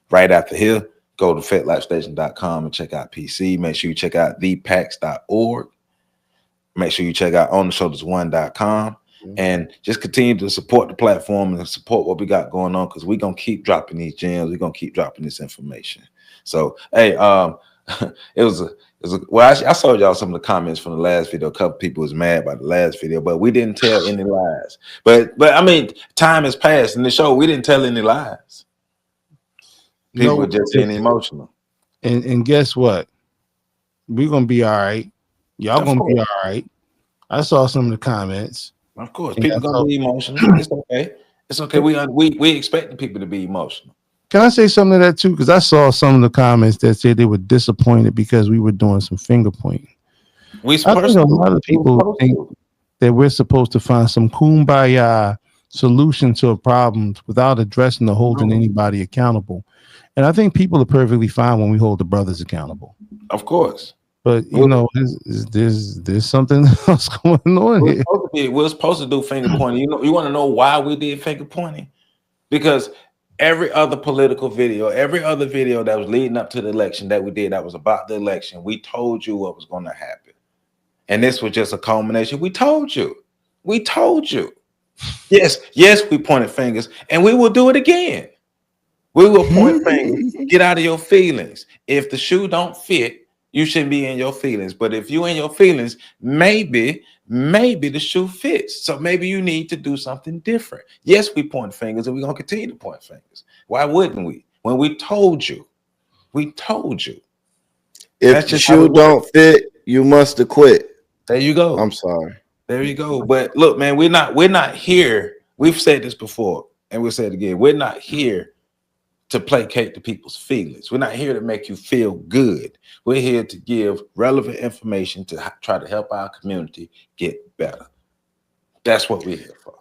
Right after here, go to FetLifeStation.com and check out PC. Make sure you check out thepax.org. Make sure you check out OnTheShoulders1.com. And just continue to support the platform and support what we got going on, because we're gonna keep dropping these gems. We're gonna keep dropping this information. So hey, it was well, I showed y'all some of the comments from the last video. A couple people was mad about the last video, but we didn't tell any lies. But I mean, time has passed in the show. We didn't tell any lies. People were just being emotional. And guess what? We're gonna be all right. Y'all gonna be all right. I saw some of the comments. Of course, people gonna be emotional. It's okay. It's okay. We expect the people to be emotional. Can I say something to that too? Because I saw some of the comments that said they were disappointed because we were doing some finger pointing. I think a lot of people think that we're supposed to find some kumbaya solution to a problem without addressing or holding anybody accountable. And I think people are perfectly fine when we hold the brothers accountable. Of course. But you know, there's something else going on here. We're supposed to do finger pointing. You want to know why we did finger pointing? Because every other political video, every other video that was leading up to the election that we did that was about the election, we told you what was going to happen. And this was just a culmination. We told you. We told you. Yes, we pointed fingers, and we will do it again. We will point fingers. Get out of your feelings. If the shoe don't fit, you shouldn't be in your feelings. But if you in your feelings, maybe the shoe fits. So maybe you need to do something different. Yes, we point fingers, and we're going to continue to point fingers. Why wouldn't we? When we told you. We told you. If the shoe don't fit, you must have quit. There you go. I'm sorry. There you go. But look, man, we're not here. We've said this before, and we'll say it again. We're not here to placate the people's feelings. We're not here to make you feel good. We're here to give relevant information to try to help our community get better. That's what we're here for.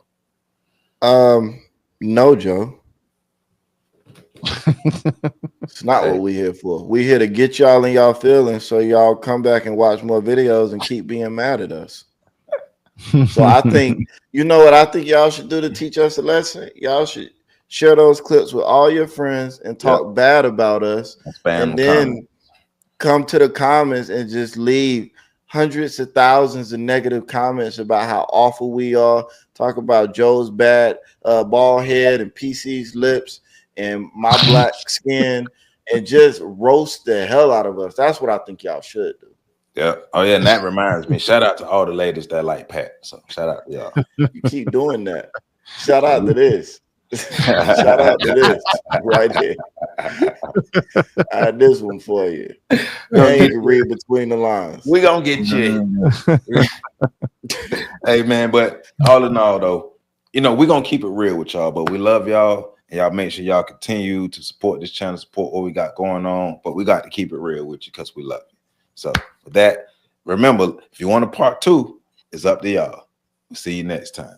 No, Joe. It's not what we're here for. We're here to get y'all in y'all feelings so y'all come back and watch more videos and keep being mad at us. So I think, you know what I think y'all should do to teach us a lesson? Y'all should share those clips with all your friends and talk bad about us, and then come to the comments and just leave hundreds of thousands of negative comments about how awful we are. Talk about Joe's bad bald head and PC's lips and my black skin, and just roast the hell out of us. That's what I think y'all should do. Yeah. Oh yeah, and that reminds me. Shout out to all the ladies that like Pat. So shout out to y'all. You keep doing that. Shout out to this. Shout out to this right here. I had this one for you. Now you can read between the lines. We're gonna get you. Hey man, but all in all though, you know, we're gonna keep it real with y'all, but we love y'all, and y'all make sure y'all continue to support this channel, support what we got going on, but we got to keep it real with you because we love you. So with that, remember, if you want a part 2, it's up to y'all. We'll see you next time.